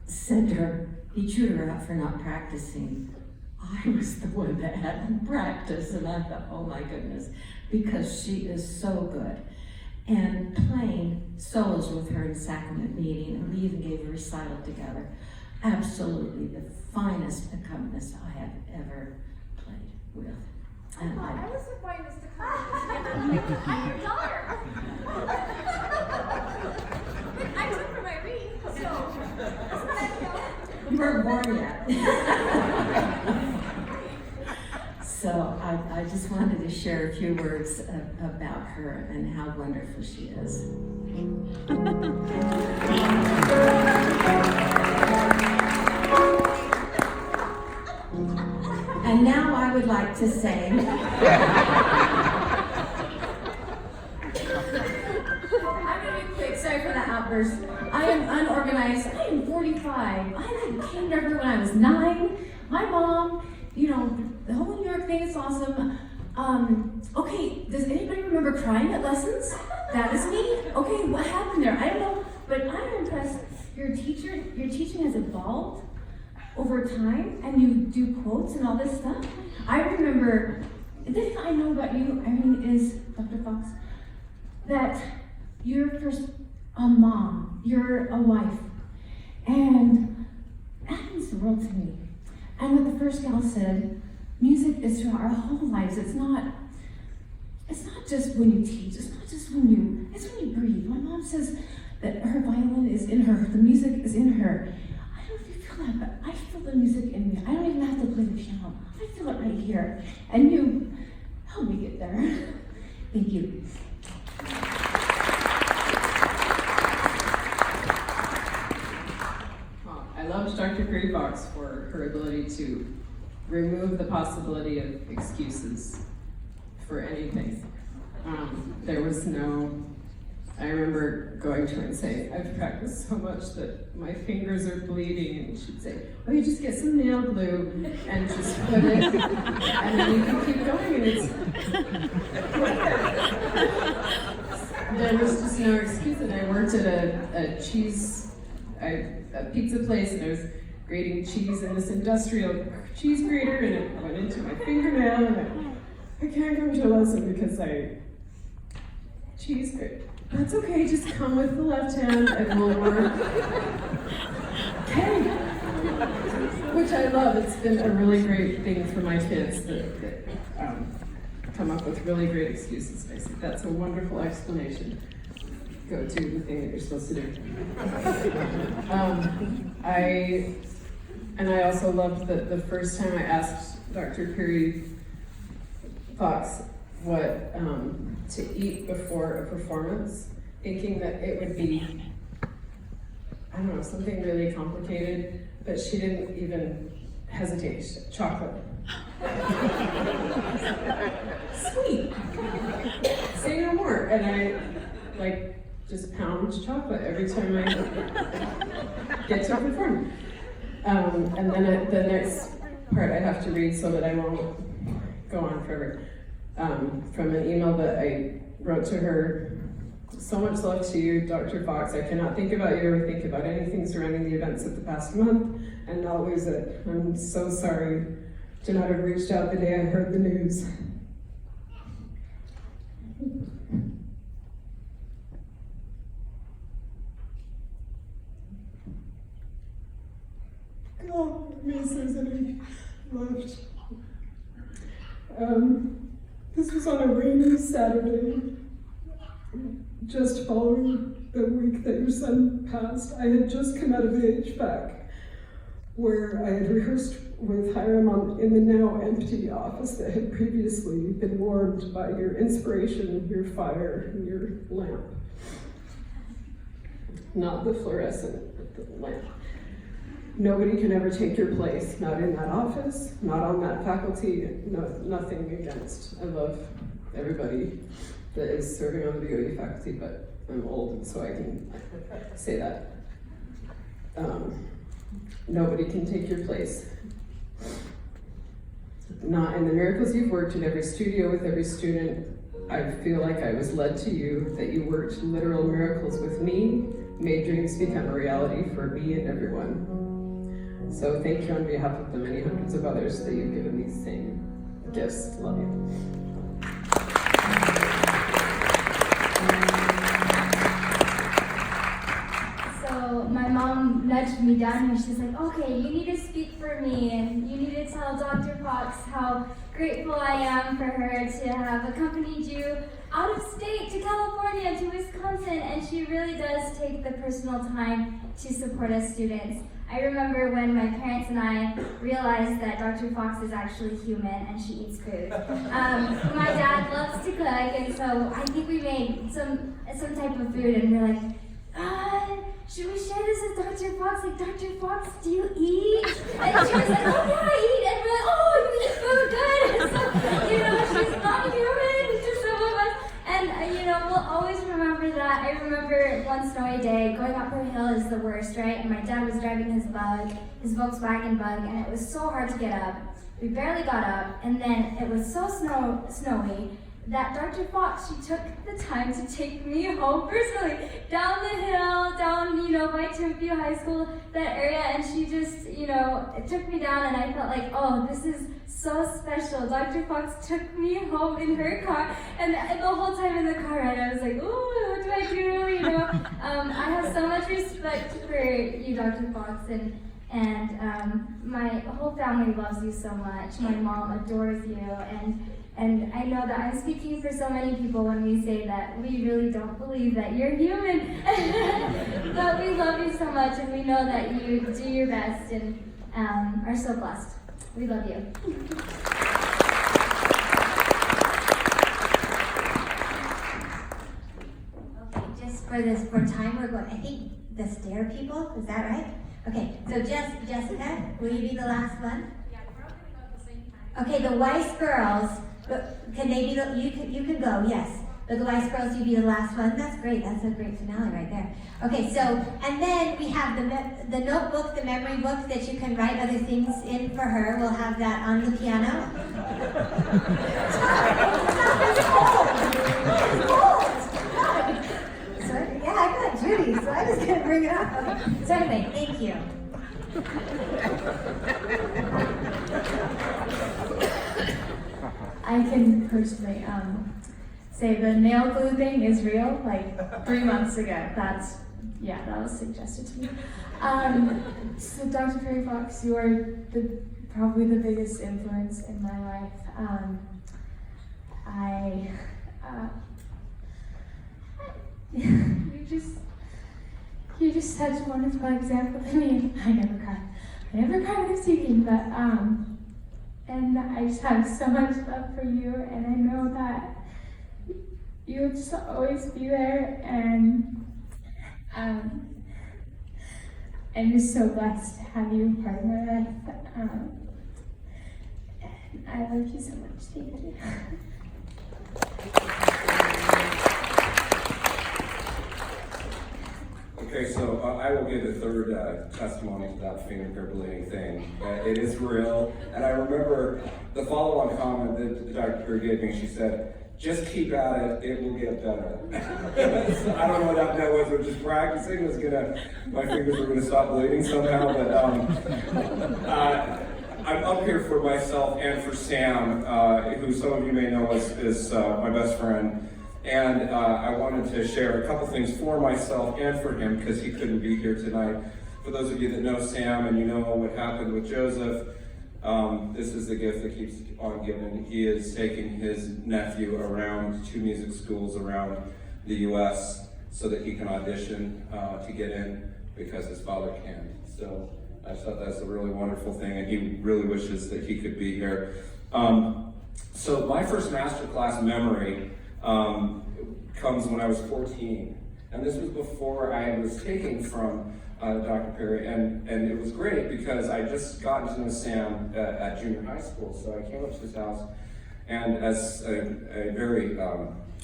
said to her, he chewed her out for not practicing. I was the one that hadn't practiced, and I thought, oh my goodness, because she is so good. And playing solos with her in sacrament meeting, and we even gave a recital together. Absolutely the finest accompanist I have ever played with. And I was the finest accompanist. I'm your daughter. I took from Irene, so that's what I know. You weren't born yet. So I just wanted to share a few words about her and how wonderful she is. And now I would like to sing. I'm gonna be quick, sorry for that outburst. I am unorganized. I am 45. I came to her when I was 9. My mom, the whole New York thing is awesome. Okay, does anybody remember crying at lessons? That is me. Okay, what happened there? I don't know, but I'm impressed. Your teaching has evolved over time, and you do quotes and all this stuff. I remember, the thing I know about you, Irene, is, Dr. Fox, that you're first a mom, you're a wife, and that means the world to me. And what the first gal said, music is throughout our whole lives. It's not just when you teach, it's not just it's when you breathe. My mom says that her violin is in her, the music is in her. I don't know if you feel that, but I feel the music in me. I don't even have to play the piano. I feel it right here. And you help me get there. Thank you. I loved Dr. Peery-Fox for her ability to remove the possibility of excuses for anything. There was I remember going to her and saying, I've practiced so much that my fingers are bleeding, and she'd say, oh, you just get some nail glue and just put it, and then you can keep going, and it's there was just no excuse. And I worked at a pizza place, and grating cheese in this industrial cheese grater, and it went into my fingernail, and I can't come to a lesson because cheese grate. That's okay, just come with the left hand and we'll work. Okay. Which I love. It's been a really great thing for my kids that come up with really great excuses. I think that's a wonderful explanation. Go to the thing that you're supposed to do. I also loved that the first time I asked Dr. Peery-Fox what to eat before a performance, thinking that it would be, I don't know, something really complicated, but she didn't even hesitate. Chocolate. Sweet. Say no more. And I just pound chocolate every time I get to perform. And then the next part I have to read so that I won't go on forever. From an email that I wrote to her. So much love to you, Dr. Fox. I cannot think about you or think about anything surrounding the events of the past month and not lose it. I'm so sorry to not have reached out the day I heard the news. God, misses and I left. This was on a rainy Saturday, just following the week that your son passed. I had just come out of the HVAC, where I had rehearsed with Hiram in the now empty office that had previously been warmed by your inspiration, your fire, and your lamp. Not the fluorescent, but the lamp. Nobody can ever take your place, not in that office, not on that faculty, nothing against. I love everybody that is serving on the BOE faculty, but I'm old, so I can say that. Nobody can take your place. Not in the miracles you've worked in every studio with every student. I feel like I was led to you, that you worked literal miracles with me, made dreams become a reality for me and everyone. So thank you on behalf of the many hundreds of others that you've given these same gifts. Love you. So my mom nudged me down and she's like, okay, you need to speak for me and you need to tell Dr. Fox how grateful I am for her to have accompanied you out of state to California, to Wisconsin, and she really does take the personal time to support us students. I remember when my parents and I realized that Dr. Fox is actually human and she eats food. My dad loves to cook, and so I think we made some type of food, and we're like, should we share this with Dr. Fox? Like, Dr. Fox, do you eat? And she was like, oh yeah, I eat. And we're like, oh, you eat food, good. So, she's not human, just some of us. And, we'll always remember that. I remember one snowy day, going up her hill is the worst, right? And my dad was driving his Volkswagen Bug, and it was so hard to get up. We barely got up, and then it was so snowy that Dr. Fox, she took the time to take me home personally, down the hill, down, by Tokyo High School, that area, and she just, it took me down, and I felt like, oh, this is so special. Dr. Fox took me home in her car, and the whole time in the car ride, I was like, oh, what do I do, I have so much respect for you, Dr. Fox, and my whole family loves you so much. My mom adores you, and I know that I'm speaking for so many people when we say that we really don't believe that you're human. But we love you so much, and we know that you do your best and are so blessed. We love you. Okay, just for time, we're going, I think the stair people, is that right? Okay, so Jessica, will you be the last one? Yeah, we're all gonna go at the same time. Okay, the Weiss girls, can they be you can go, yes. But the Weiss girls, you be the last one. That's great. That's a great finale right there. Okay, so, and then we have the notebook, the memory book that you can write other things in for her. We'll have that on the piano. So, yeah, I got Judy, so I was going to bring it up. So anyway, thank you. personally say the nail glue thing is real. Like 3 months ago, that was suggested to me. So Dr. Peery-Fox, you are probably the biggest influence in my life. You're just such a wonderful example to me. I never cried with speaking, but and I just have so much love for you, and I know that you'll just always be there, and I'm just so blessed to have you part of my life. And I love you so much. Thank you. Okay, so I will give the third testimony to that finger bleeding thing. It is real, and I remember the follow-on comment that Dr. Peery gave me. She said, "Just keep at it; it will get better." So I don't know what that was. We're just practicing. My fingers were gonna stop bleeding somehow. But I'm up here for myself and for Sam, who some of you may know is my best friend. And I wanted to share a couple things for myself and for him because he couldn't be here tonight. For those of you that know Sam and you know what happened with Joseph, this is the gift that keeps on giving. He is taking his nephew around 2 music schools around the U.S. so that he can audition to get in because his father can't. So I just thought that's a really wonderful thing, and he really wishes that he could be here. So my first masterclass memory comes when I was 14. And this was before I was taking from Dr. Peery, and it was great because I just gotten to know Sam at junior high school. So I came up to his house, and as a very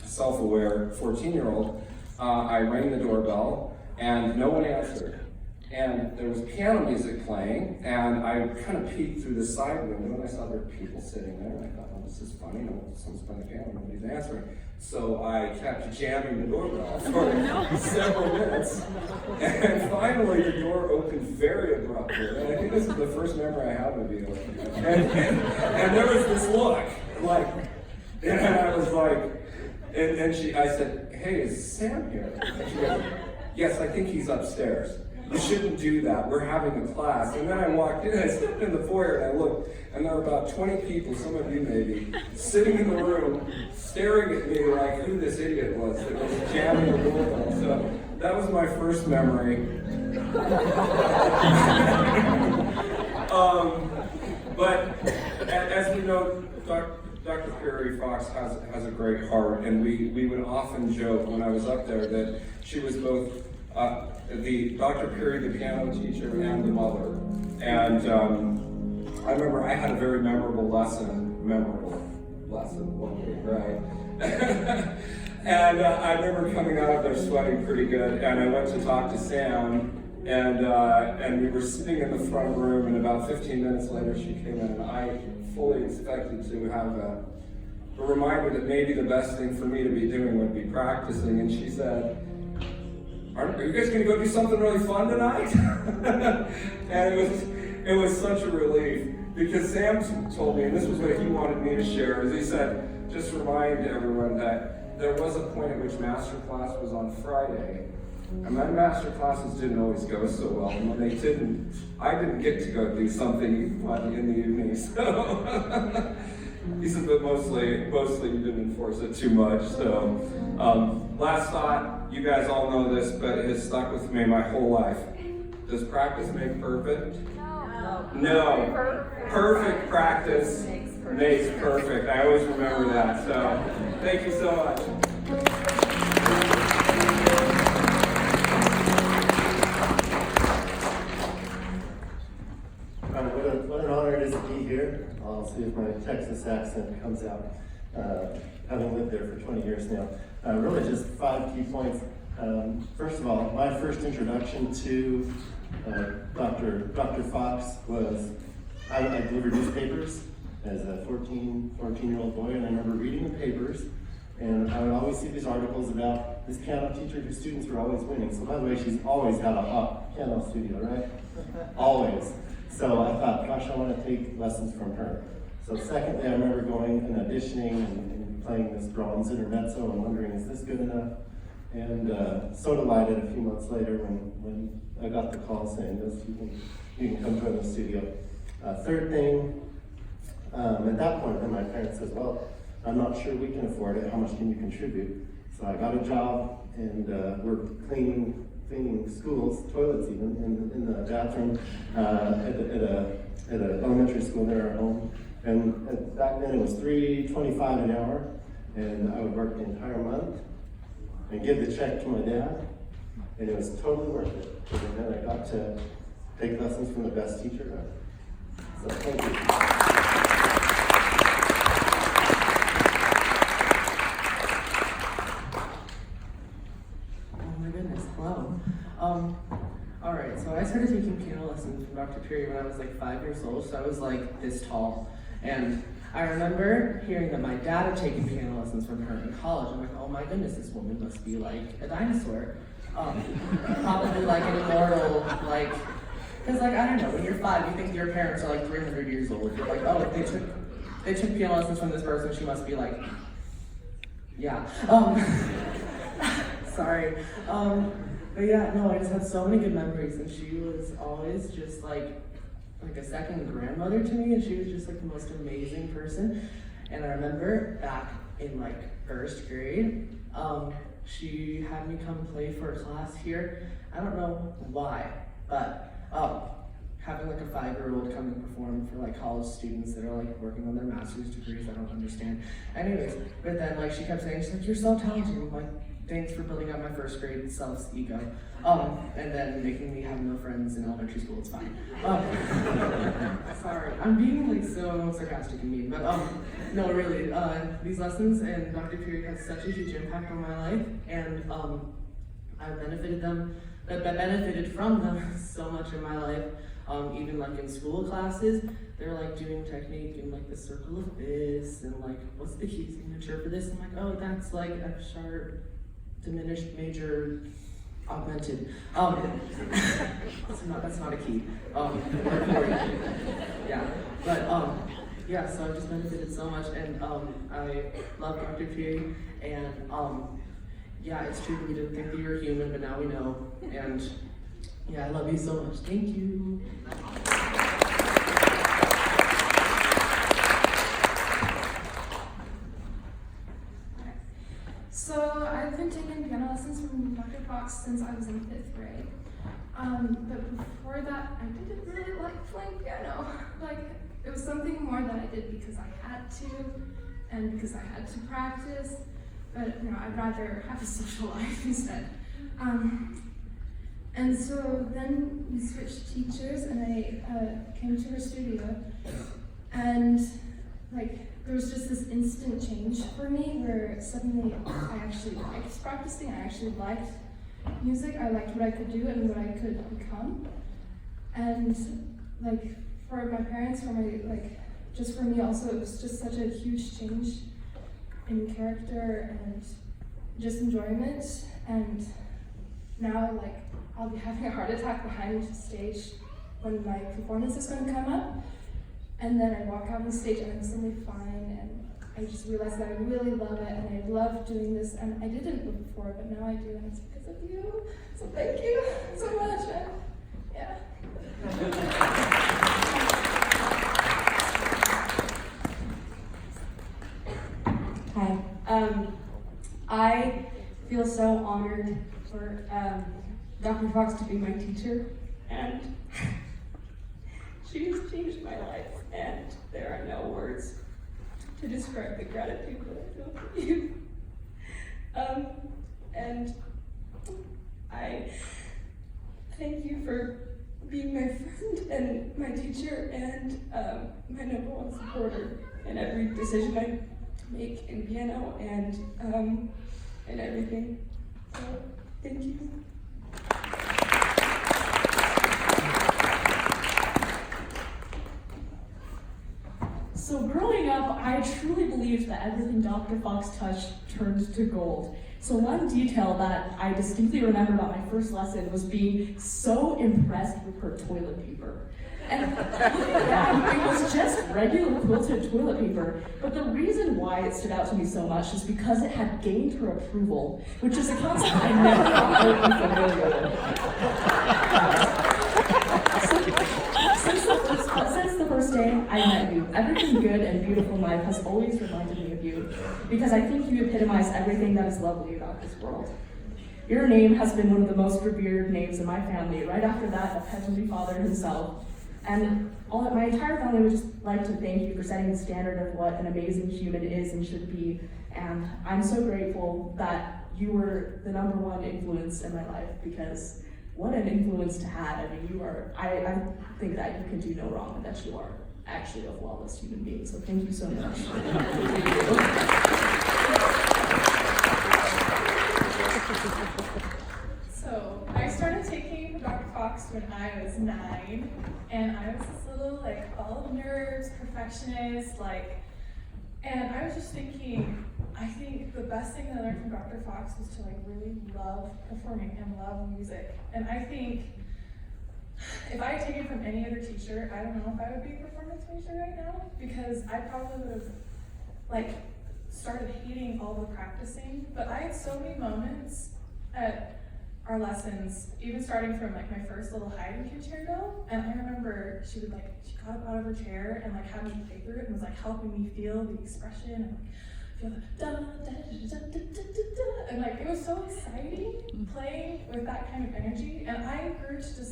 self-aware 14-year-old, I rang the doorbell, and no one answered. And there was piano music playing, and I kind of peeked through the side window, and I saw there were people sitting there, and I thought, oh, this is funny, someone's playing the piano, nobody's answering. So I kept jamming the doorbell for several minutes, and finally the door opened very abruptly, and I think this is the first memory I have of you. And there was this look, like, and I was like, I said, hey, is Sam here? And she goes, yes, I think he's upstairs. You shouldn't do that. We're having a class. And then I walked in, I stepped in the foyer and I looked, and there were about 20 people, some of you maybe, sitting in the room, staring at me like who this idiot was that was jamming the doorbell. So that was my first memory. But as we know, Dr. Peery-Fox has a great heart, and we would often joke when I was up there that she was both the Dr. Peery, the piano teacher, and the mother. And I remember I had a very memorable lesson, one week, right? And I remember coming out of there sweating pretty good, and I went to talk to Sam, and we were sitting in the front room, and about 15 minutes later she came in, and I fully expected to have a reminder that maybe the best thing for me to be doing would be practicing, and she said, are you guys going to go do something really fun tonight? And it was such a relief, because Sam told me, and this was what he wanted me to share, is he said, just remind everyone that there was a point at which master class was on Friday, and my master classes didn't always go so well, and when they didn't, I didn't get to go do something fun in the evening, so he said, but mostly you didn't enforce it too much. So last thought, you guys all know this, but it has stuck with me my whole life. Does practice make perfect? No. Perfect practice makes perfect. I always remember that. So thank you so much. What an honor it is to be here. I'll see if my Texas accent comes out, having lived there for 20 years now. Really just 5 key points. First of all, my first introduction to Dr. Fox was, I delivered newspapers as a 14-year-old boy, and I remember reading the papers, and I would always see these articles about this piano teacher whose students were always winning. So by the way, she's always had a hot piano studio, right? Always. So I thought, gosh, I want to take lessons from her. So secondly, I remember going and auditioning and playing this Brahms intermezzo and wondering, is this good enough? And so delighted a few months later when I got the call saying, this, you can come join the studio. Third thing, at that point, then my parents said, well, I'm not sure we can afford it. How much can you contribute? So I got a job, and we're cleaning schools, toilets even, in the bathroom at an elementary school near our home. And back then it was $3.25 an hour, and I would work the entire month and give the check to my dad, and it was totally worth it. Because then I got to take lessons from the best teacher ever. So thank you. Oh my goodness, hello. All right, so I started taking piano lessons from Dr. Peery when I was like 5 years old, so I was like this tall. And I remember hearing that my dad had taken piano lessons from her in college. I'm like, oh my goodness, this woman must be like a dinosaur. Probably like an immortal, like, because like, I don't know, when you're 5, you think your parents are like 300 years old. You're like, oh, if they took piano lessons from this person, she must be like, yeah. Sorry. But yeah, no, I just had so many good memories, and she was always just like a second grandmother to me, and she was just like the most amazing person. And I remember back in like 1st grade, she had me come play for a class here. I don't know why, but having like a 5-year-old come and perform for like college students that are like working on their master's degrees, I don't understand. Anyways, but then like she kept saying, she's like, you're so talented. I'm like, thanks for building up my 1st grade self-ego. And then making me have no friends in elementary school, it's fine. Sorry, I'm being like so sarcastic and mean, but no, really, these lessons and Dr. Peery had such a huge impact on my life, and I benefited from them so much in my life. Even like in school classes, they're like doing technique in like the circle of this, and like, what's the key signature for this? I'm like, oh, that's like F sharp, diminished major, augmented. That's not a key. Yeah, but yeah, so I've just benefited so much, and I love Dr. Peery, and yeah, it's true, we didn't think that you were human, but now we know, and yeah, I love you so much. Thank you. So I've been taking piano lessons from Dr. Fox since I was in 5th grade. But before that, I didn't really like playing piano. Like, it was something more that I did because I had to, and because I had to practice. But you know, I'd rather have a social life instead. And so then we switched teachers, and I came to her studio, and like, there was just this instant change for me where suddenly I actually liked practicing, I actually liked music, I liked what I could do and what I could become. And like, for my parents, for my, like, just for me also, it was just such a huge change in character and just enjoyment. And now, like, I'll be having a heart attack behind stage when my performance is going to come up. And then I walk out on stage and I'm suddenly fine, and I just realized that I really love it, and I love doing this, and I didn't before, but now I do, and it's because of you. So thank you so much, and yeah. Hi. I feel so honored for Dr. Fox to be my teacher, and she has changed my life, and there are no words to describe the gratitude that I feel for you. And I thank you for being my friend and my teacher and my number one supporter in every decision I make in piano and in everything. So thank you. So growing up, I truly believed that everything Dr. Fox touched turned to gold. So one detail that I distinctly remember about my first lesson was being so impressed with her toilet paper. And it was just regular quilted toilet paper. But the reason why it stood out to me so much is because it had gained her approval, which is a concept I never thought I would be familiar with. Since the first day I met you, everything good and beautiful in life has always reminded me of you, because I think you epitomize everything that is lovely about this world. Your name has been one of the most revered names in my family, right after that of Heavenly Father himself. And my entire family would just like to thank you for setting the standard of what an amazing human is and should be. And I'm so grateful that you were the #1 influence in my life, because what an influence to have. I mean, I think that you can do no wrong and that you are actually a flawless human being. So thank you so much. So I started taking Dr. Fox when I was 9, and I was this little all nerves, perfectionist, and I was just thinking, I think the best thing that I learned from Dr. Fox was to really love performing and love music. And I think if I had taken it from any other teacher, I don't know if I would be a performance major right now, because I probably would have started hating all the practicing. But I had so many moments at our lessons, even starting from my first little hide and kid chair go, and I remember she got up out of her chair and had me play through it and was helping me feel the expression and feel the da da da da da da da, and it was so exciting playing with that kind of energy. And I grew to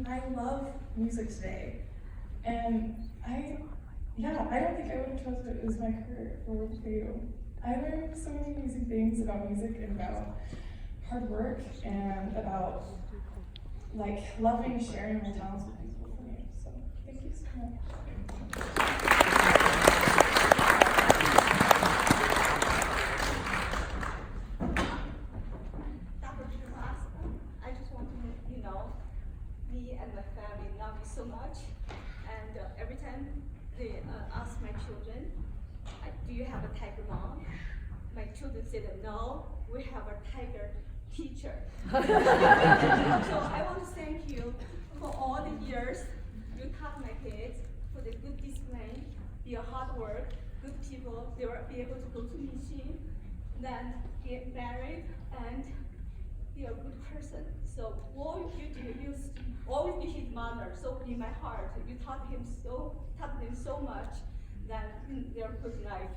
I love music today, and I don't think I would have chosen it as my career or for you. I learned so many amazing things about music and about hard work and about loving and sharing my talents with people for me. So thank you so much. Dr. Peery-Fox, I just want to let you know, me and my family love you so much. And every time they ask my children, do you have a tiger mom? My children said, no, we have a tiger teacher. So I want to thank you for all the years you taught my kids, for the good discipline, your hard work, good people. They will be able to go to mission, then get married, and be a good person. So what you do, you always be his mother. So in my heart, you taught them so much that in their good life,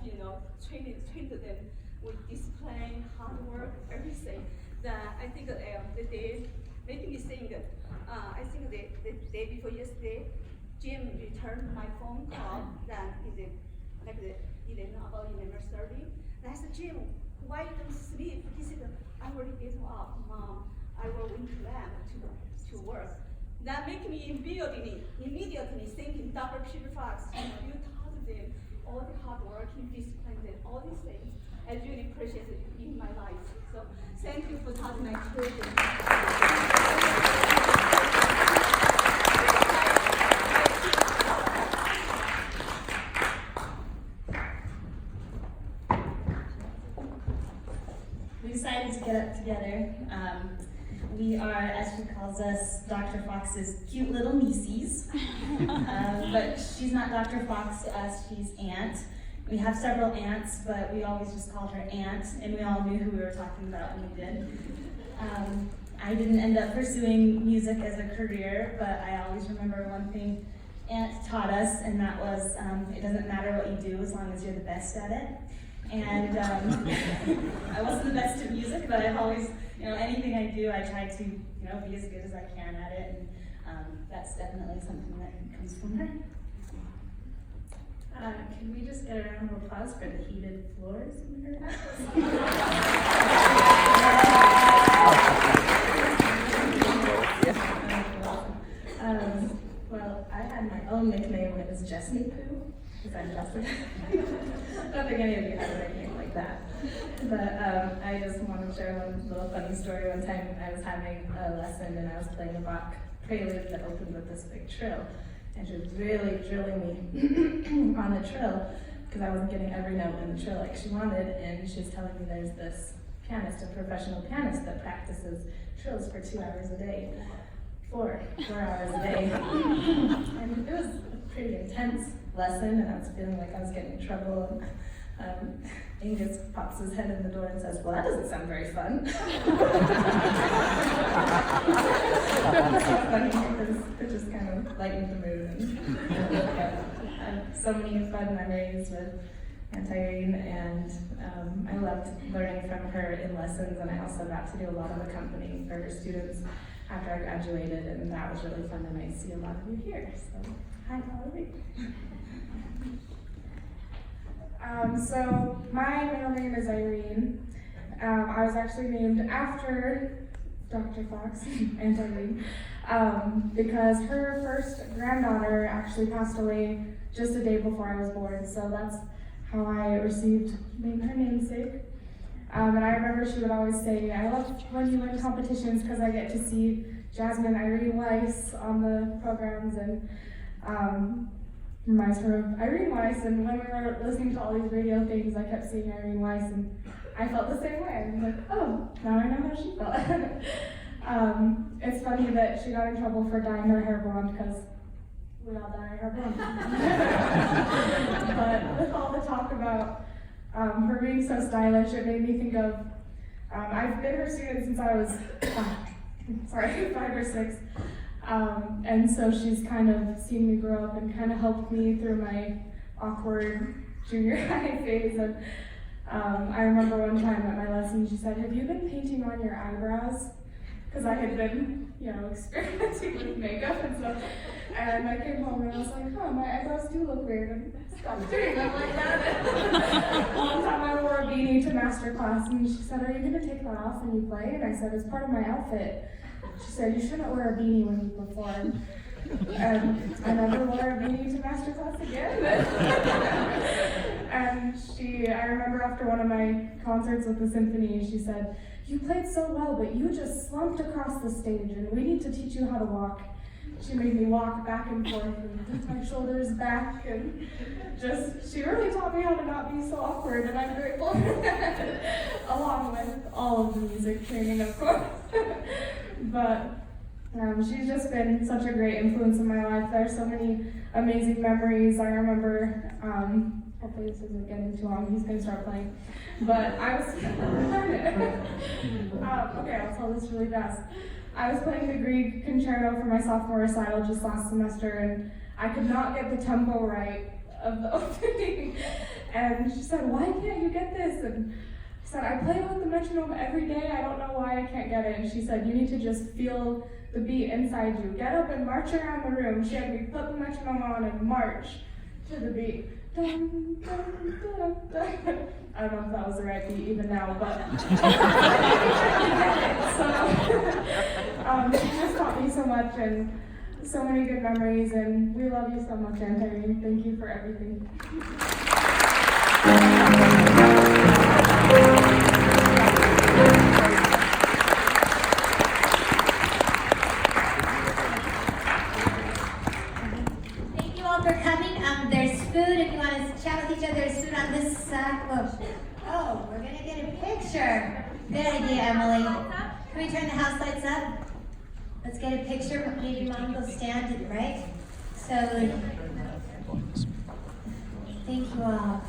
trained them with discipline, hard work, everything. That I think they making me think. I think the day before yesterday, Jim returned my phone call. That is about 11:30. And I said, Jim, why you don't sleep? He said, I already get up, Mom. I will went to lab to work. That made me immediately thinking, Dr. Peery-Fox, you taught them all the hard work, discipline, and all these things. I really appreciate it in my life. So thank you for teaching my children. We decided to get up together. We are, as she calls us, Dr. Fox's cute little nieces. But she's not Dr. Fox to us, she's Aunt. We have several aunts, but we always just called her Aunt, and we all knew who we were talking about when we did. I didn't end up pursuing music as a career, but I always remember one thing Aunt taught us, and that was it doesn't matter what you do as long as you're the best at it. And I wasn't the best at music, but I've always, anything I do, I try to, be as good as I can at it, and that's definitely something that comes from her. Can we just get a round of applause for the heated floors in her house? Well, I had my own nickname. It was Jessie Poo, because I'm Jessica. I don't think any of you have a nickname like that. But I just want to share one little funny story. One time I was having a lesson and I was playing a Bach prelude that opened with this big trill. And she was really drilling me on the trill because I wasn't getting every note in the trill like she wanted. And she was telling me there's this pianist, a professional pianist that practices trills for 2 hours a day. 4 hours a day. And it was a pretty intense lesson, and I was feeling like I was getting in trouble. And Angus pops his head in the door and says, "Well, that doesn't sound very fun." It's so funny because it just kind of lightened the mood. And I had so many fun memories with Aunt Irene, and I loved learning from her in lessons, and I also got to do a lot of accompanying for her students after I graduated, and that was really fun, and I see a lot of you here, so hi, how are you? So my middle name is Irene. I was actually named after Dr. Fox, Aunt Irene, because her first granddaughter actually passed away just a day before I was born, so that's how I received her namesake. And I remember she would always say, "I love when you win competitions because I get to see Jasmine Irene Weiss on the programs," and reminds her of Irene Weiss. And when we were listening to all these radio things, I kept seeing Irene Weiss, and I felt the same way. I'm like, oh, now I know how she felt. It's funny that she got in trouble for dyeing her hair blonde because we all dye our hair blonde. But with all the talk about her being so stylish, it made me think of, I've been her student since I was 5 or 6. And so she's kind of seen me grow up and kind of helped me through my awkward junior high phase. And I remember one time at my lesson, she said, "Have you been painting on your eyebrows?" Because I had been, experimenting with makeup and stuff. And I came home and I was like, "Oh, my eyebrows do look weird." And I stopped doing them like that. One time I wore a beanie to master class, and she said, "Are you going to take that off when you play?" And I said, "It's part of my outfit." She said, "You shouldn't wear a beanie when you perform." And I never wore a beanie to master class again. And I remember after one of my concerts with the symphony, she said, "You played so well, but you just slumped across the stage, and we need to teach you how to walk." She made me walk back and forth and lift my shoulders back, and she really taught me how to not be so awkward, and I'm grateful for that, along with all of the music training, of course. But she's just been such a great influence in my life. There are so many amazing memories. I remember, hopefully this isn't getting too long, he's gonna start playing. But I was, okay, I'll tell this really fast. I was playing the Grieg concerto for my sophomore recital just last semester, and I could not get the tempo right of the opening. And she said, "Why can't you get this?" And I said, "I play with the metronome every day. I don't know why I can't get it." And she said, "You need to just feel the beat inside you. Get up and march around the room." She had me put the metronome on and march to the beat. Dun, dun, dun, dun. I don't know if that was the right beat even now, but so she just taught me so much and so many good memories, and we love you so much, Aunt Irene. Thank you for everything. Thank you all for coming. There's food if you want to chat with each other. There's food on this side. Oh, we're going to get a picture. Good idea, Emily. Can we turn the house lights up? Let's get a picture. Maybe Mom will stand it, right? So, thank you all.